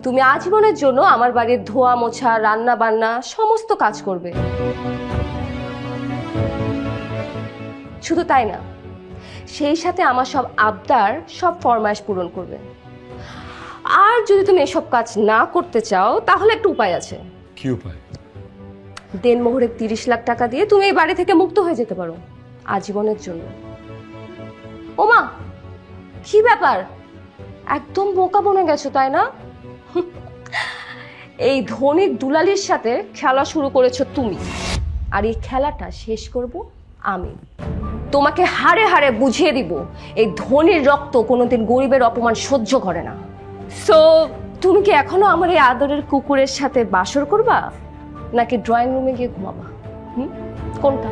তুমি আজীবনের জন্য আমার বাড়ির ধোয়া মোছা, রান্না বান্না সমস্ত কাজ করবে। শুধু তাই না, সেই সাথে আমার সব আবদার, সব ফরমাইশ পূরণ করবে। আর যদি তুমি এসব কাজ না করতে চাও তাহলে একটা উপায় আছে। কি উপায়? দেনমোহরে 30 লাখ টাকা দিয়ে তুমি এই বাড়ি থেকে মুক্ত হয়ে যেতে পারো আজীবনের জন্য। ওমা, কি ব্যাপার, একদম বোকা বনে গেছো তাই না? এই ধনিক দুলালির সাথে খেলা শুরু করেছো তুমি, আর এই খেলাটা শেষ করব আমি। তোমাকে হাড়ে হাড়ে বুঝিয়ে দিব এই ধনির রক্ত কোনোদিন গরিবের অপমান সহ্য করে না। সো তুমি কি এখনো আমার এই আদরের কুকুরের সাথে বাসর করবা, নাকি ড্রয়িং রুমে গিয়ে ঘুমাবা? কোনটা?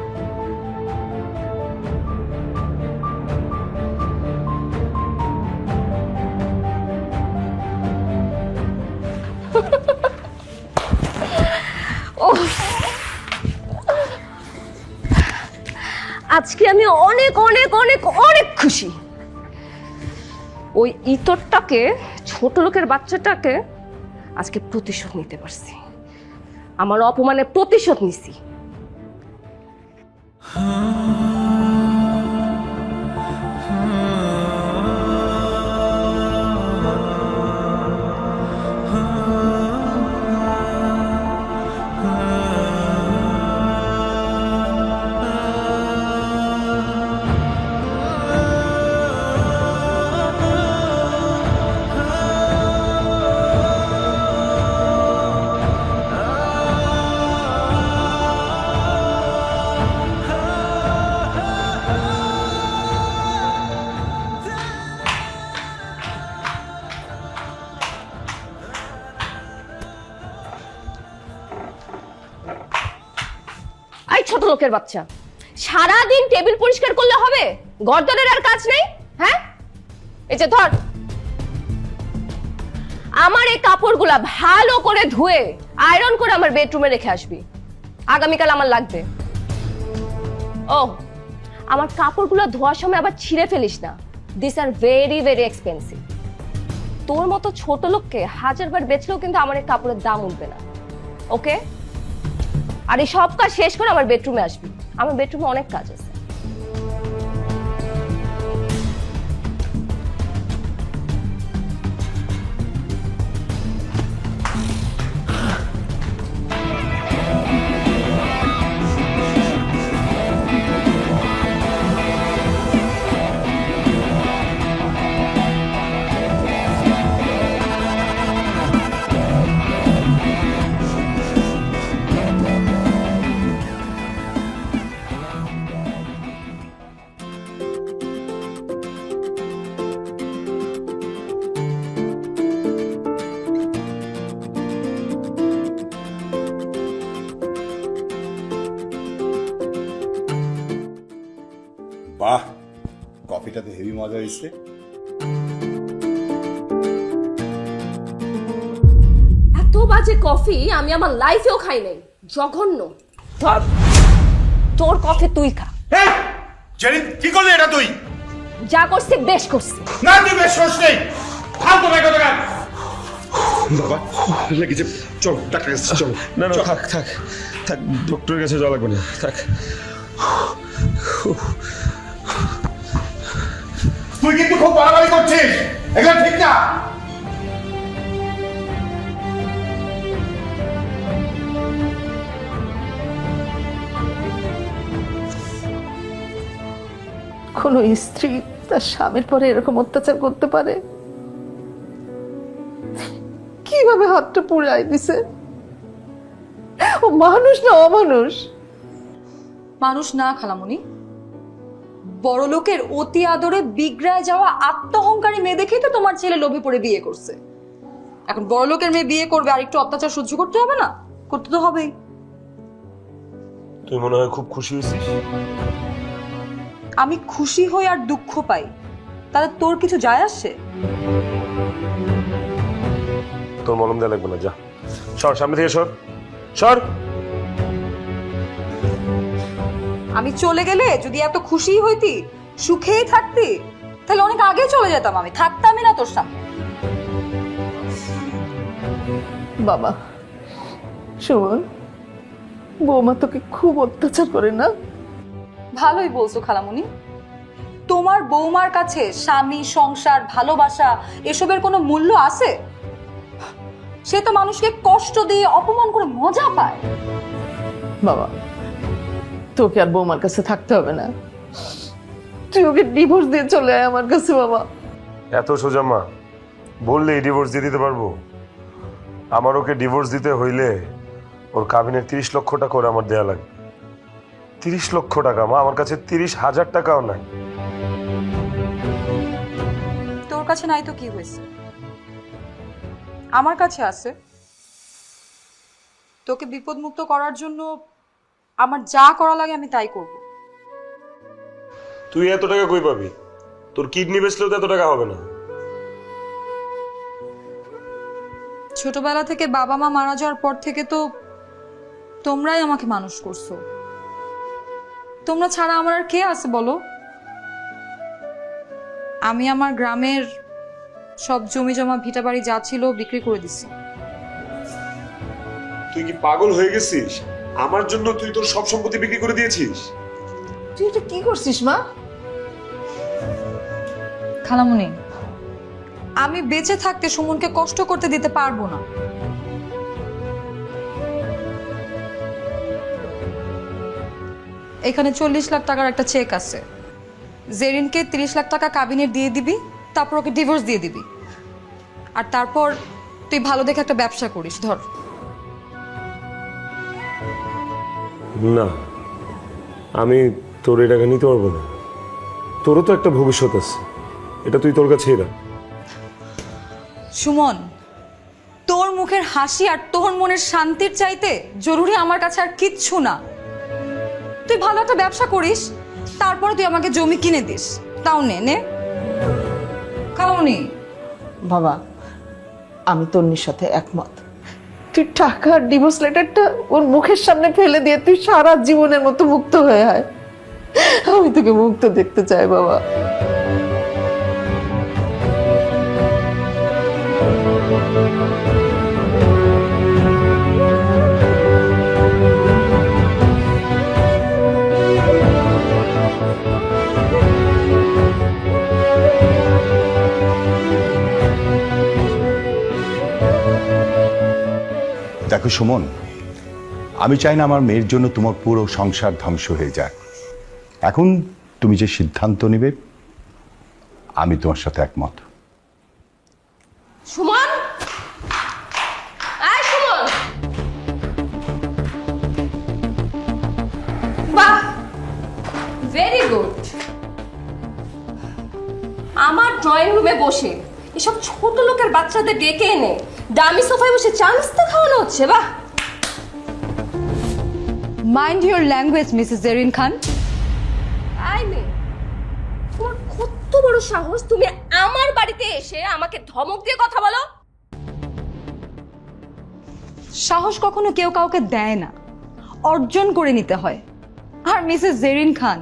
আজকে আমি অনেক অনেক অনেক অনেক খুশি। ওই ইতরটাকে, ছোট লোকের বাচ্চাটাকে আজকে প্রতিশোধ নিতে পারছি। আমার অপমানের প্রতিশোধ নিছি। লোকের বাচ্চা, সারাদিন টেবিল পরিষ্কার করলে হবে? গর্দনের আর কাজ নেই? হ্যাঁ, এই যে ধর, আমার এই কাপড়গুলা ভালো করে ধুয়ে আয়রন করে আমার বেডরুমে রেখে আসবি, আগামীকাল আমার লাগবে। ও, আমার কাপড়গুলো ধোয়ার সময় আবার ছিঁড়ে ফেলিস না, this are very very expensive. তোর মতো ছোট লোককে 1000 বার বেচলেও কিন্তু আমার এই কাপড়ের দাম উঠবে না, ওকে? আর এই সব কাজ শেষ করে আমার বেডরুমে আসবি, আমার বেডরুমে অনেক কাজ আছে। বাহ, কফিটা তো হেভি মজা হয়েছে। এত বাজে কফি আমি আমার লাইফেও খাই নাই, জঘন্য। ধর, তোর কফি তুই খা। জেরিন, কি করলি এটা তুই? যা করছি বেশ করছি। না, তুই বেশ করছিস নেই। ফালতু বের কথা কাট। বাবা লেগেছে, চল ডাক্তার কাছে চল। না না, থাক থাক থাক, ডক্টরের কাছে যাওয়া লাগবে না, থাক। তুই কিন্তু খুব বাড়াবাড়ি করছিস, এগুলো ঠিক না। কোনো স্ত্রী তার স্বামীর পরে এরকম অত্যাচার করতে পারে? কিভাবে হাতটা পুড়াই দিছে? ও মানুষ না অমানুষ? মানুষ না খালামণি, বড় লোকের অতি আদরে বিগড়ায় যাওয়া আত্মহংকারী মেয়ে দেখেই তো তোমার ছেলে লোভে পড়ে বিয়ে করছে। এখন বড় লোকের মেয়ে বিয়ে করবে আর একটু অত্যাচার সহ্য করতে হবে না? করতে তো হবেই। তুই মনে হয় খুব খুশি হয়েছিস। আমি খুশি হই আর দুঃখ পাই, তাহলে তোর কিছু যায় আসে? তোর মলম দেওয়া লাগবে না, যা সর, সামনে থেকে সর, সর। আমি চলে গেলে যদি এত খুশি হইতি, সুখেই থাকতি, তাহলে অনেক আগে চলে যেতাম, আমি থাকতামই না তোর সামনে। বাবা সুমন, বৌমা তোকে খুব অত্যাচার করে না? ভালোই বলছো খালামণি। তোমার বৌমার কাছে স্বামী, সংসার, ভালোবাসা এসবের কোনো মূল্য আছে? সে তো মানুষকে কষ্ট দিয়ে অপমান করে মজা পায়। বাবা, তোকে আর বৌমার কাছে থাকতে হবে না, তুই ওকে ডিভোর্স দিয়ে চলে আয় আমার কাছে। বাবা, এত সোজা মা, বললেই ডিভোর্স দিয়ে দিতে পারবো? আমার ওকে ডিভোর্স দিতে হইলে ওর কাবিনের 30 লক্ষ টাকা করে আমার দেয়া লাগবে। 30 লক্ষ টাকা মা, আমার কাছে 30,000 টাকাও নাই। তোর কাছে নাই তো কি হয়েছে, আমার কাছে আছে। তোকে বিপদ মুক্ত করার জন্য আমার যা করা লাগে আমি তাই করব। তুই এত টাকা কই পাবি? তোর কিডনি বেচলেও তো এত টাকা হবে না। ছোটবেলা থেকে বাবা মা মারা যাওয়ার পর থেকে তো তোমরাই আমাকে মানুষ করছো। তোমরা ছাড়া আমার আর কে আছে বলো? আমি আমার গ্রামের সব জমি জমা ভিটা বাড়ি যা ছিল বিক্রি করে দিছি। তুই কি পাগল হয়ে গেছিস? আমার জন্য তুই তোর সব সম্পত্তি বিক্রি করে দিয়েছিস? তুই এটা কি করছিস মা? খালামুনি, আমি বেঁচে থাকতে সুমনকে কষ্ট করতে দিতে পারবো না। এখানে 40 লাখ টাকার একটা চেক আছে। জেরিনকে 30 লাখ টাকা কাবিনের দিয়ে দিবি, তারপর ওকে ডিভোর্স দিয়ে দিবি। আর তারপর তুই ভালো দেখে একটা ব্যবসা করিস। ধর। না, আমি তোর এই টাকা নিতে পারবো না। তোরও তো একটা ভবিষ্যৎ আছে, এটা তুই তোর কাছেই রাখ। সুমন, তোর মুখের হাসি আর তোর মনের শান্তির চাইতে জরুরি আমার কাছে আর কিচ্ছু না। তুই ভালো একটা ব্যবসা করিস, তারপরে তুই আমাকে জমি কিনে দিস। তাও নে নে, খাওনি। বাবা, আমি তন্নির সাথে একমত। তুই টাকার ডিভোর্স লেটারটা ওর মুখের সামনে ফেলে দিয়ে তুই সারা জীবনের মতো মুক্ত হয়ে আয়। আমি তোকে মুক্ত দেখতে চাই বাবা। দেখো সুমন, আমি চাই না আমার মেয়ের জন্য তোমার পুরো সংসার ধ্বংস হয়ে যাক। এখন তুমি যে সিদ্ধান্ত নেবে আমি তোমার সাথে একমত। সুমন, আয় সুমন। বাহ, ভেরি গুড। আমার ড্রয়িং রুমে বসে এসব ছোট লোকের বাচ্চাদের ডেকে এনে দামি সোফায় বসে চা নাস্তা খাওয়ানো হচ্ছে। বাহ। Mind your language Mrs Zerin Khan. I may, তোমার কত বড় সাহস তুমি আমার বাড়িতে এসে আমাকে ধমক দিয়ে কথা বলো? সাহস কখনো কেউ কাউকে দেয় না, অর্জন করে নিতে হয়। আর মিসেস জেরিন খান,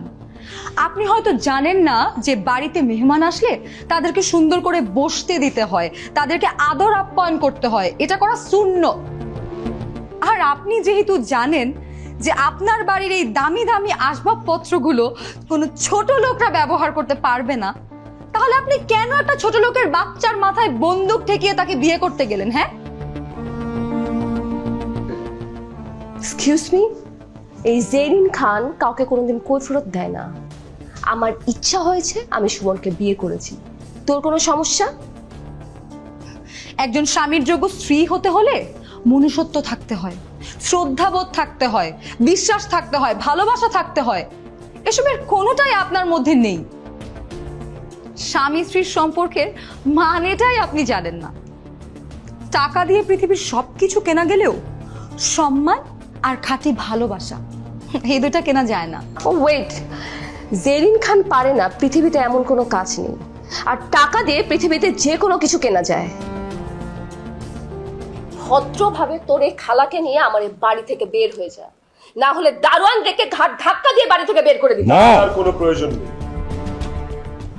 আপনি হয়তো জানেন না যে বাড়িতে মেহমান আসলে তাদেরকে সুন্দর করে বসতে দিতে হয়, তাদেরকে আদর আপ্যায়ন করতে হয়, এটা করা সুন্নত। আর আপনি যেহেতু জানেন যে আপনার বাড়ির এই দামি দামি আসবাবপত্রগুলো কোনো ছোট লোকরা ব্যবহার করতে পারবে না, তাহলে আপনি কেন একটা ছোট লোকের বাচ্চার মাথায় বন্দুক ঠেকিয়ে তাকে বিয়ে করতে গেলেন? হ্যাঁ, এক্সকিউজ মি, এই জেরিন খান কাউকে কোনোদিন কৈফিয়ত দেয় না। আমার ইচ্ছা হয়েছে, আমি সুমনকে বিয়ে করেছি। তোর কোনো সমস্যা? একজন স্বামীর যোগ্য স্ত্রী হতে হলে মনুষ্যত্ব থাকতে হয়, শ্রদ্ধাবোধ থাকতে হয়, বিশ্বাস থাকতে হয়, ভালোবাসা থাকতে হয়। এসবের কোনোটাই আপনার মধ্যে নেই। স্বামী স্ত্রীর সম্পর্কের মানেটাই আপনি জানেন না। টাকা দিয়ে পৃথিবীর সবকিছু কেনা গেলেও সম্মান আর খাঁটি ভালোবাসা, এই দুটা কেনা যায় না। ও ওয়েট, জেরিন খান পারে না পৃথিবীতে এমন কোনো কাজ নেই, আর টাকা দিয়ে পৃথিবীতে যে কোনো কিছু কেনা যায়। ভদ্রভাবে তোর এই খালাকে নিয়ে আমার এই বাড়ি থেকে বের হয়ে যা, না হলে দারোয়ান ডেকে ঘাট ধাক্কা দিয়ে বাড়ি থেকে বের করে দিবি। না, আর কোনো প্রয়োজন নেই।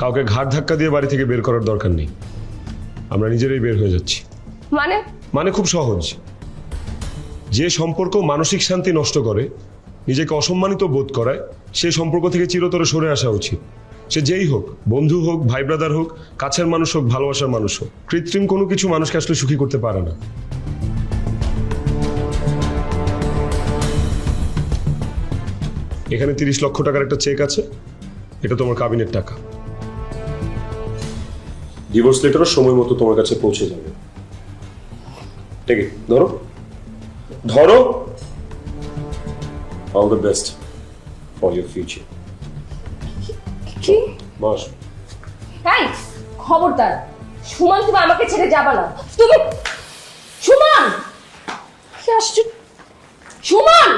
কাউকে ঘাট ধাক্কা দিয়ে বাড়ি থেকে বের করার দরকার নেই, আমরা নিজেরাই বের হয়ে যাচ্ছি। মানে খুব সহজ। যে সম্পর্ক মানসিক শান্তি নষ্ট করে, নিজেকে অসম্মানিত বোধ করায়, সেই সম্পর্ক থেকে চিরতরে সরে আসা উচিত। সে যেই হোক, বন্ধু হোক, ভাই ব্রাদার হোক, কাছের মানুষ হোক, ভালোবাসার মানুষ হোক। কৃত্রিম কোনো কিছু মানুষকে আসলে সুখী করতে পারে না। এখানে 30 লক্ষ টাকার একটা চেক আছে, এটা তোমার কাবিনের টাকা। ডিভোর্স লেটারও সময় মতো তোমার কাছে পৌঁছে যাবে। ঠিক আছে, ধরো ধরো। All the best for your future. কি? বাস। এই খবরদার, সুমন তুমি আমাকে ছেড়ে যাবা না। তুমি সুমন, কি আশ্চর্য! সুমন,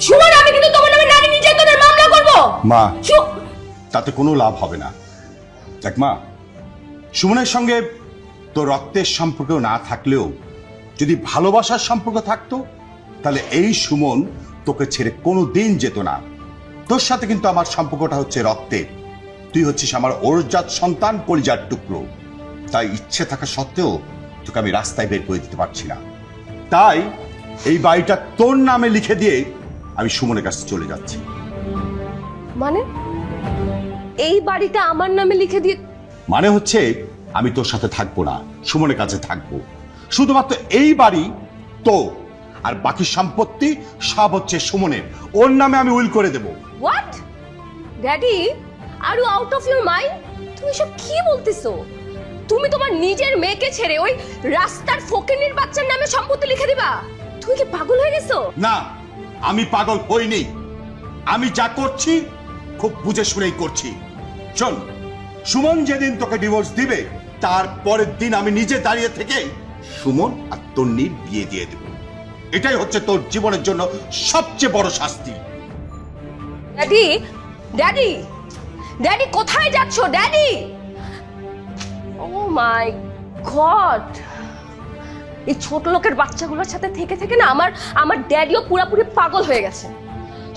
সুমন, আমি কিন্তু তোমার নামে নারী নির্যাতনের মামলা করব। মা, তাতে কোনো লাভ হবে না। দেখ মা, সুমনের সঙ্গে তোর রক্তের সম্পর্ক না থাকলেও যদি ভালোবাসার সম্পর্ক থাকতো, তাহলে এই সুমন তোকে ছেড়ে কোনো দিন যেত না। তোর সাথে কিন্তু আমার সম্পর্কটা হচ্ছে রক্তের। তুই হচ্ছিস আমার ওরজাত সন্তান, কলিজার টুকরো। তাই ইচ্ছে থাকা সত্ত্বেও তোকে আমি রাস্তায় বের করে দিতে পারছি না। তাই এই বাড়িটা তোর নামে লিখে দিয়ে আমি সুমনের কাছে চলে যাচ্ছি। মানে এই বাড়িটা আমার নামে লিখে দিয়ে? মানে হচ্ছে আমি তোর সাথে থাকবো না, সুমনের কাছে থাকবো। শুধুমাত্র এই বাড়ি তো, আর বাকি সম্পত্তি সব হচ্ছে সুমনের। ওর নামে আমি উইল করে দেব। What? Daddy, are you out of your mind? তুমি সব কি বলতেছো? তুমি তোমার নিজের মেয়েকে ছেড়ে ওই রাস্তার ফকিনীর বাচ্চার নামে সম্পত্তি লিখে দিবা? তুমি কি পাগল হয়ে গেছো? না, আমি পাগল হইনি। আমি যা করছি খুব বুঝে শুনেই করছি। শোন, সুমন যেদিন তোকে ডিভোর্স দিবে, তার পরের দিন আমি নিজে দাঁড়িয়ে থেকে সুমন আর তন্নির বিয়ে দিয়ে দেব। এটাই হচ্ছে তোর জীবনের জন্য সবচেয়ে বড় শাস্তি। ড্যাডি, ড্যাডি, ড্যাডি কোথায় যাচ্ছো ড্যাডি? ও মাই গড, এই ছোট লোকের বাচ্চাগুলোর সাথে থেকে থেকে না আমার ড্যাডিও পুরোপুরি পাগল হয়ে গেছে।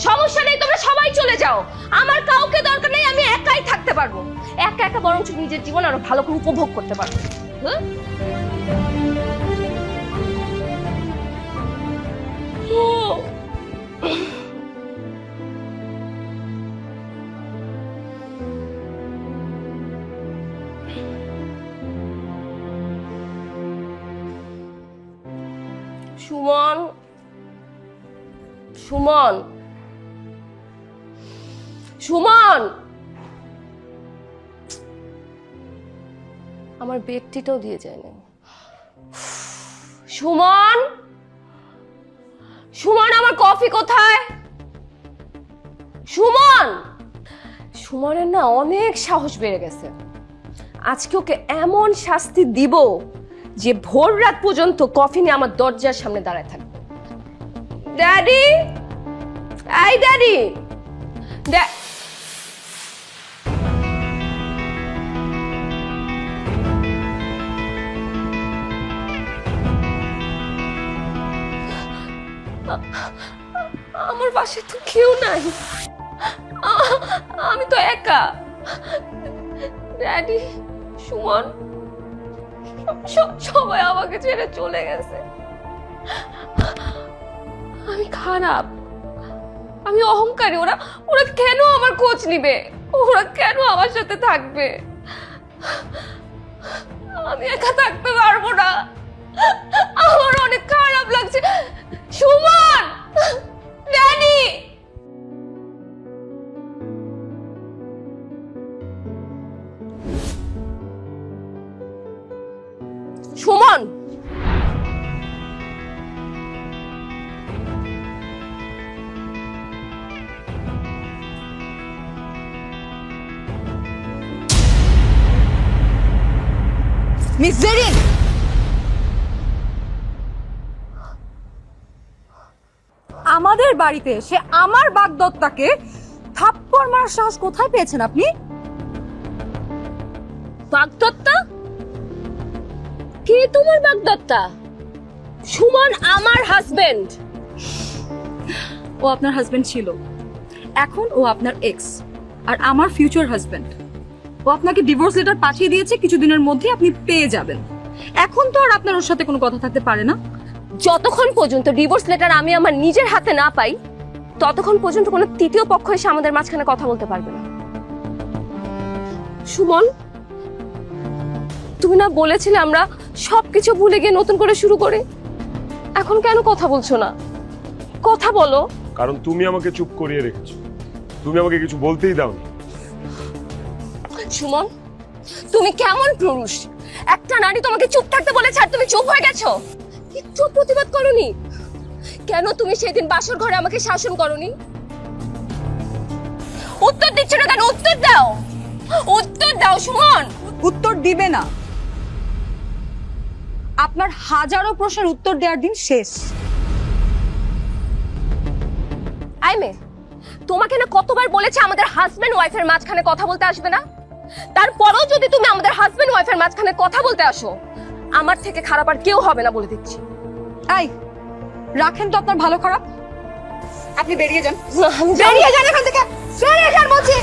সমস্যা নেই, তোমরা সবাই চলে যাও, আমার কাউকে দরকার নেই, আমি একাই থাকতে পারবো। একা একা বরঞ্চ নিজের জীবন আরো ভালো করে উপভোগ করতে পারবো। হ্যাঁ? সুমন, সুমন, সুমন, আমার বেডটিটাও দিয়ে যায় না। সুমন, সুমন, আমার কফি কোথায়? সুমন, সুমনের না অনেক সাহস বেড়ে গেছে। আজকে ওকে এমন শাস্তি দিব যে ভোর রাত পর্যন্ত কফি নিয়ে আমার দরজার সামনে দাঁড়ায় থাকবে। ড্যাডি, এই ড্যাডি, আমার বাসায় তো কেউ নাই, আমি তো একা। ড্যাডি, সুমন, সবাই আমাকে ছেড়ে চলে গেছে। আমি খারাপ, আমি অহংকারী। ওরা ওরা কেন আমার খোঁজ নিবে? ওরা কেন আমার সাথে থাকবে? আমি একা থাকতে পারবো না, আমার অনেক খারাপ লাগছে। সুমন, ড্যাডি, সুমন, মিস জেরিন, আমাদের বাড়িতে এসে আমার বাগদত্তাকে থাপ্পড় মারার সাহস কোথায় পেয়েছেন আপনি? বাগদত্তা? কে তোমার বাগদত্তা? সুমন আমার হাজবেন্ড। ও আপনার হাজবেন্ড ছিল, এখন ও আপনার এক্স আর আমার ফিউচার হাজবেন্ড। ও আপনাকে ডিভোর্স লেটার পাঠিয়ে দিয়েছে, কিছুদিনের মধ্যে আপনি পেয়ে যাবেন। এখন তো আর আপনার ওর সাথে কোনো কথা থাকতে পারে না। যতক্ষণ পর্যন্ত ডিভোর্স লেটার আমি আমার নিজের হাতে না পাই, ততক্ষণ পর্যন্ত কোনো তৃতীয় পক্ষ এসে আমাদের মাঝখানে কথা বলতে পারবে না। সুমন, তুমি না বলেছিলে আমরা সবকিছু ভুলে গিয়ে নতুন করে শুরু করি? এখন কেন কথা বলছো না? কথা বলো। কারণ তুমি আমাকে চুপ করিয়ে রেখেছো, তুমি আমাকে কিছু বলতেই দাও না। সুমন, তুমি কেমন পুরুষ? একটা নারী তোমাকে চুপ থাকতে বলেছে আর তুমি চুপ হয়ে গেছো, একটু প্রতিবাদ করোনি কেন? তুমি সেদিন বাসর ঘরে আমাকে শাসন করোনি? উত্তর দিচ্ছ না কেন? উত্তর দাও, উত্তর দাও সুমন। উত্তর দিবে না, আপনার হাজারো প্রশ্নের উত্তর দেওয়ার দিন শেষ। আইমে, তোমাকে না কতবার বলেছে আমাদের হাজবেন্ড ওয়াইফের মাঝখানে কথা বলতে আসবে না? তারপরেও যদি তুমি আমাদের হাজবেন্ড ওয়াইফের মাঝখানে কথা বলতে আসো, আমার থেকে খারাপ আর কেউ হবে না বলে দিচ্ছি। এই রাখেন তো আপনার ভালো খারাপ, আপনি বেরিয়ে যান। বেরিয়ে যান এখান থেকে, বেরিয়ে যান বলছি।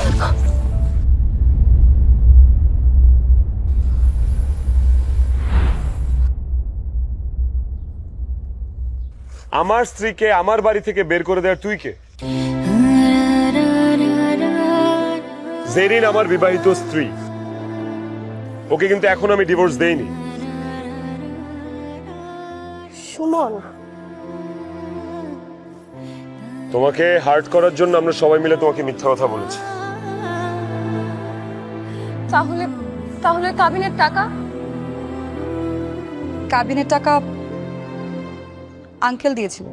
আমার স্ত্রীকে আমার বাড়ি থেকে বের করে দেওয়ার তুই কে? জেরিন আমার বিবাহিত স্ত্রী, ওকে কিন্তু এখন আমি ডিভোর্স দেইনি। সুমন, তোমাকে হার্ট করার জন্য আমরা সবাই মিলে তোমাকে মিথ্যা কথা বলেছি। তাহলে তাহলে কাবিনের টাকা? কাবিনের টাকা আঙ্কেল দিয়েছিল।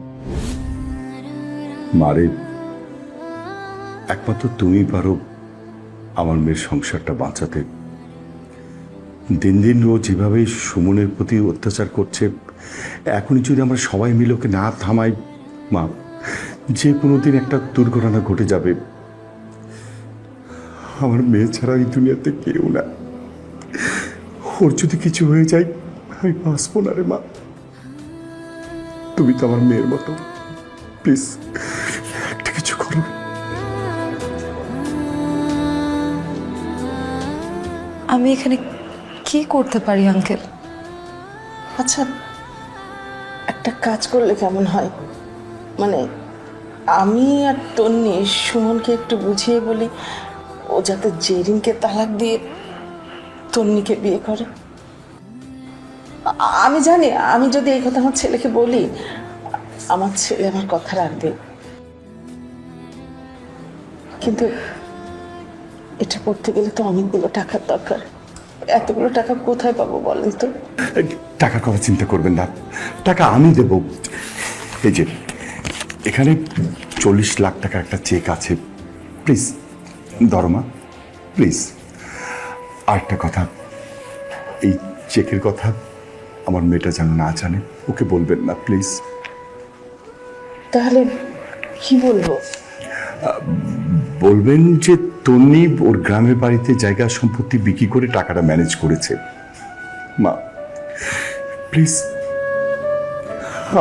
মারে, একমাত্র তুমি পারো আমার মেয়ের সংসারটা বাঁচাতে। দিন দিন ও যেভাবে সুমনের প্রতি অত্যাচার করছে, এখনই যদি আমরা সবাই মিলে ওকে না থামাই, মা, যে কোনো দিন একটা দুর্ঘটনা ঘটে যাবে, আমার মেয়ে ছাড়া এই দুনিয়াতে কেউ না। ওর যদি কিছু হয়ে যায় আমি বাঁচবো না রে মা। তুমি তো আমার মেয়ের মতো, প্লিজ একটা কিছু করো। আমি এখানে কি করতে পারি আঙ্কেল? আচ্ছা, একটা কাজ করলে কেমন হয়, মানে আমি আর তন্নি সুমনকে একটু বুঝিয়ে বলি ও যাতে জেরিনকে তালাক দিয়ে তন্নিকে বিয়ে করে। আমি জানি আমি যদি এই কথা আমার ছেলেকে বলি আমার ছেলে আমার কথা রাখবে, কিন্তু এটা করতে গেলে তো অনেকগুলো টাকার দরকার। এতগুলো টাকা কোথায় পাবো বলেন তো? টাকার কথা চিন্তা করবেন না, টাকা আমি দেব। এই যে এখানে 40 লাখ টাকা একটা চেক আছে, প্লিজ ধরমা, প্লিজ। আরেকটা কথা, এই চেকের কথা আমার মেয়েটা যেন না জানে, ওকে বলবেন না প্লিজ। তাহলে কি বলবো? বলবেন যে তন্নি ওর গ্রামের বাড়িতে জায়গা সম্পত্তি বিক্রি করে টাকাটা ম্যানেজ করেছে। মা প্লিজ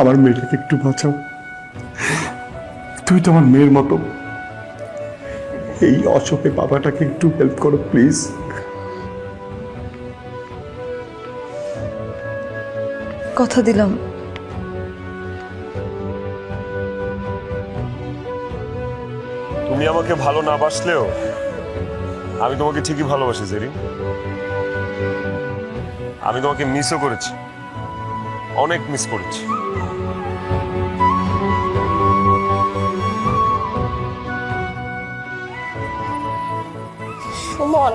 আমার মেয়েটাকে একটু বাঁচাও, তুই তো আমার মেয়ের মতো। এই অসহায় বাবাটাকে একটু হেল্প করো প্লিজ। কথা দিলাম। তুমি আমাকে ভালো না বাসলেও আমি তোমাকে ঠিকই ভালোবাসি জেরিন। আমি তোমাকে মিসও করেছি, অনেক মিস করেছি। সুমন,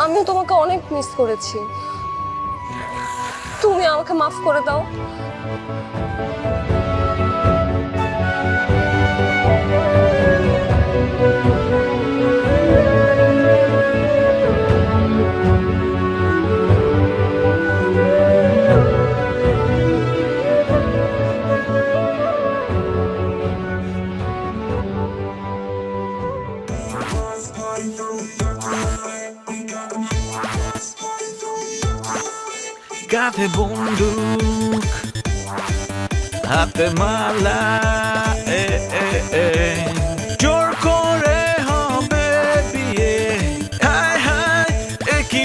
আমিও তোমাকে অনেক মিস করেছি। তুমি আমাকে মাফ করে দাও। কাঁধে বন্দুক, হাতে মালা, জোর করে হবে বিয়ে। হায় হায়, এ কি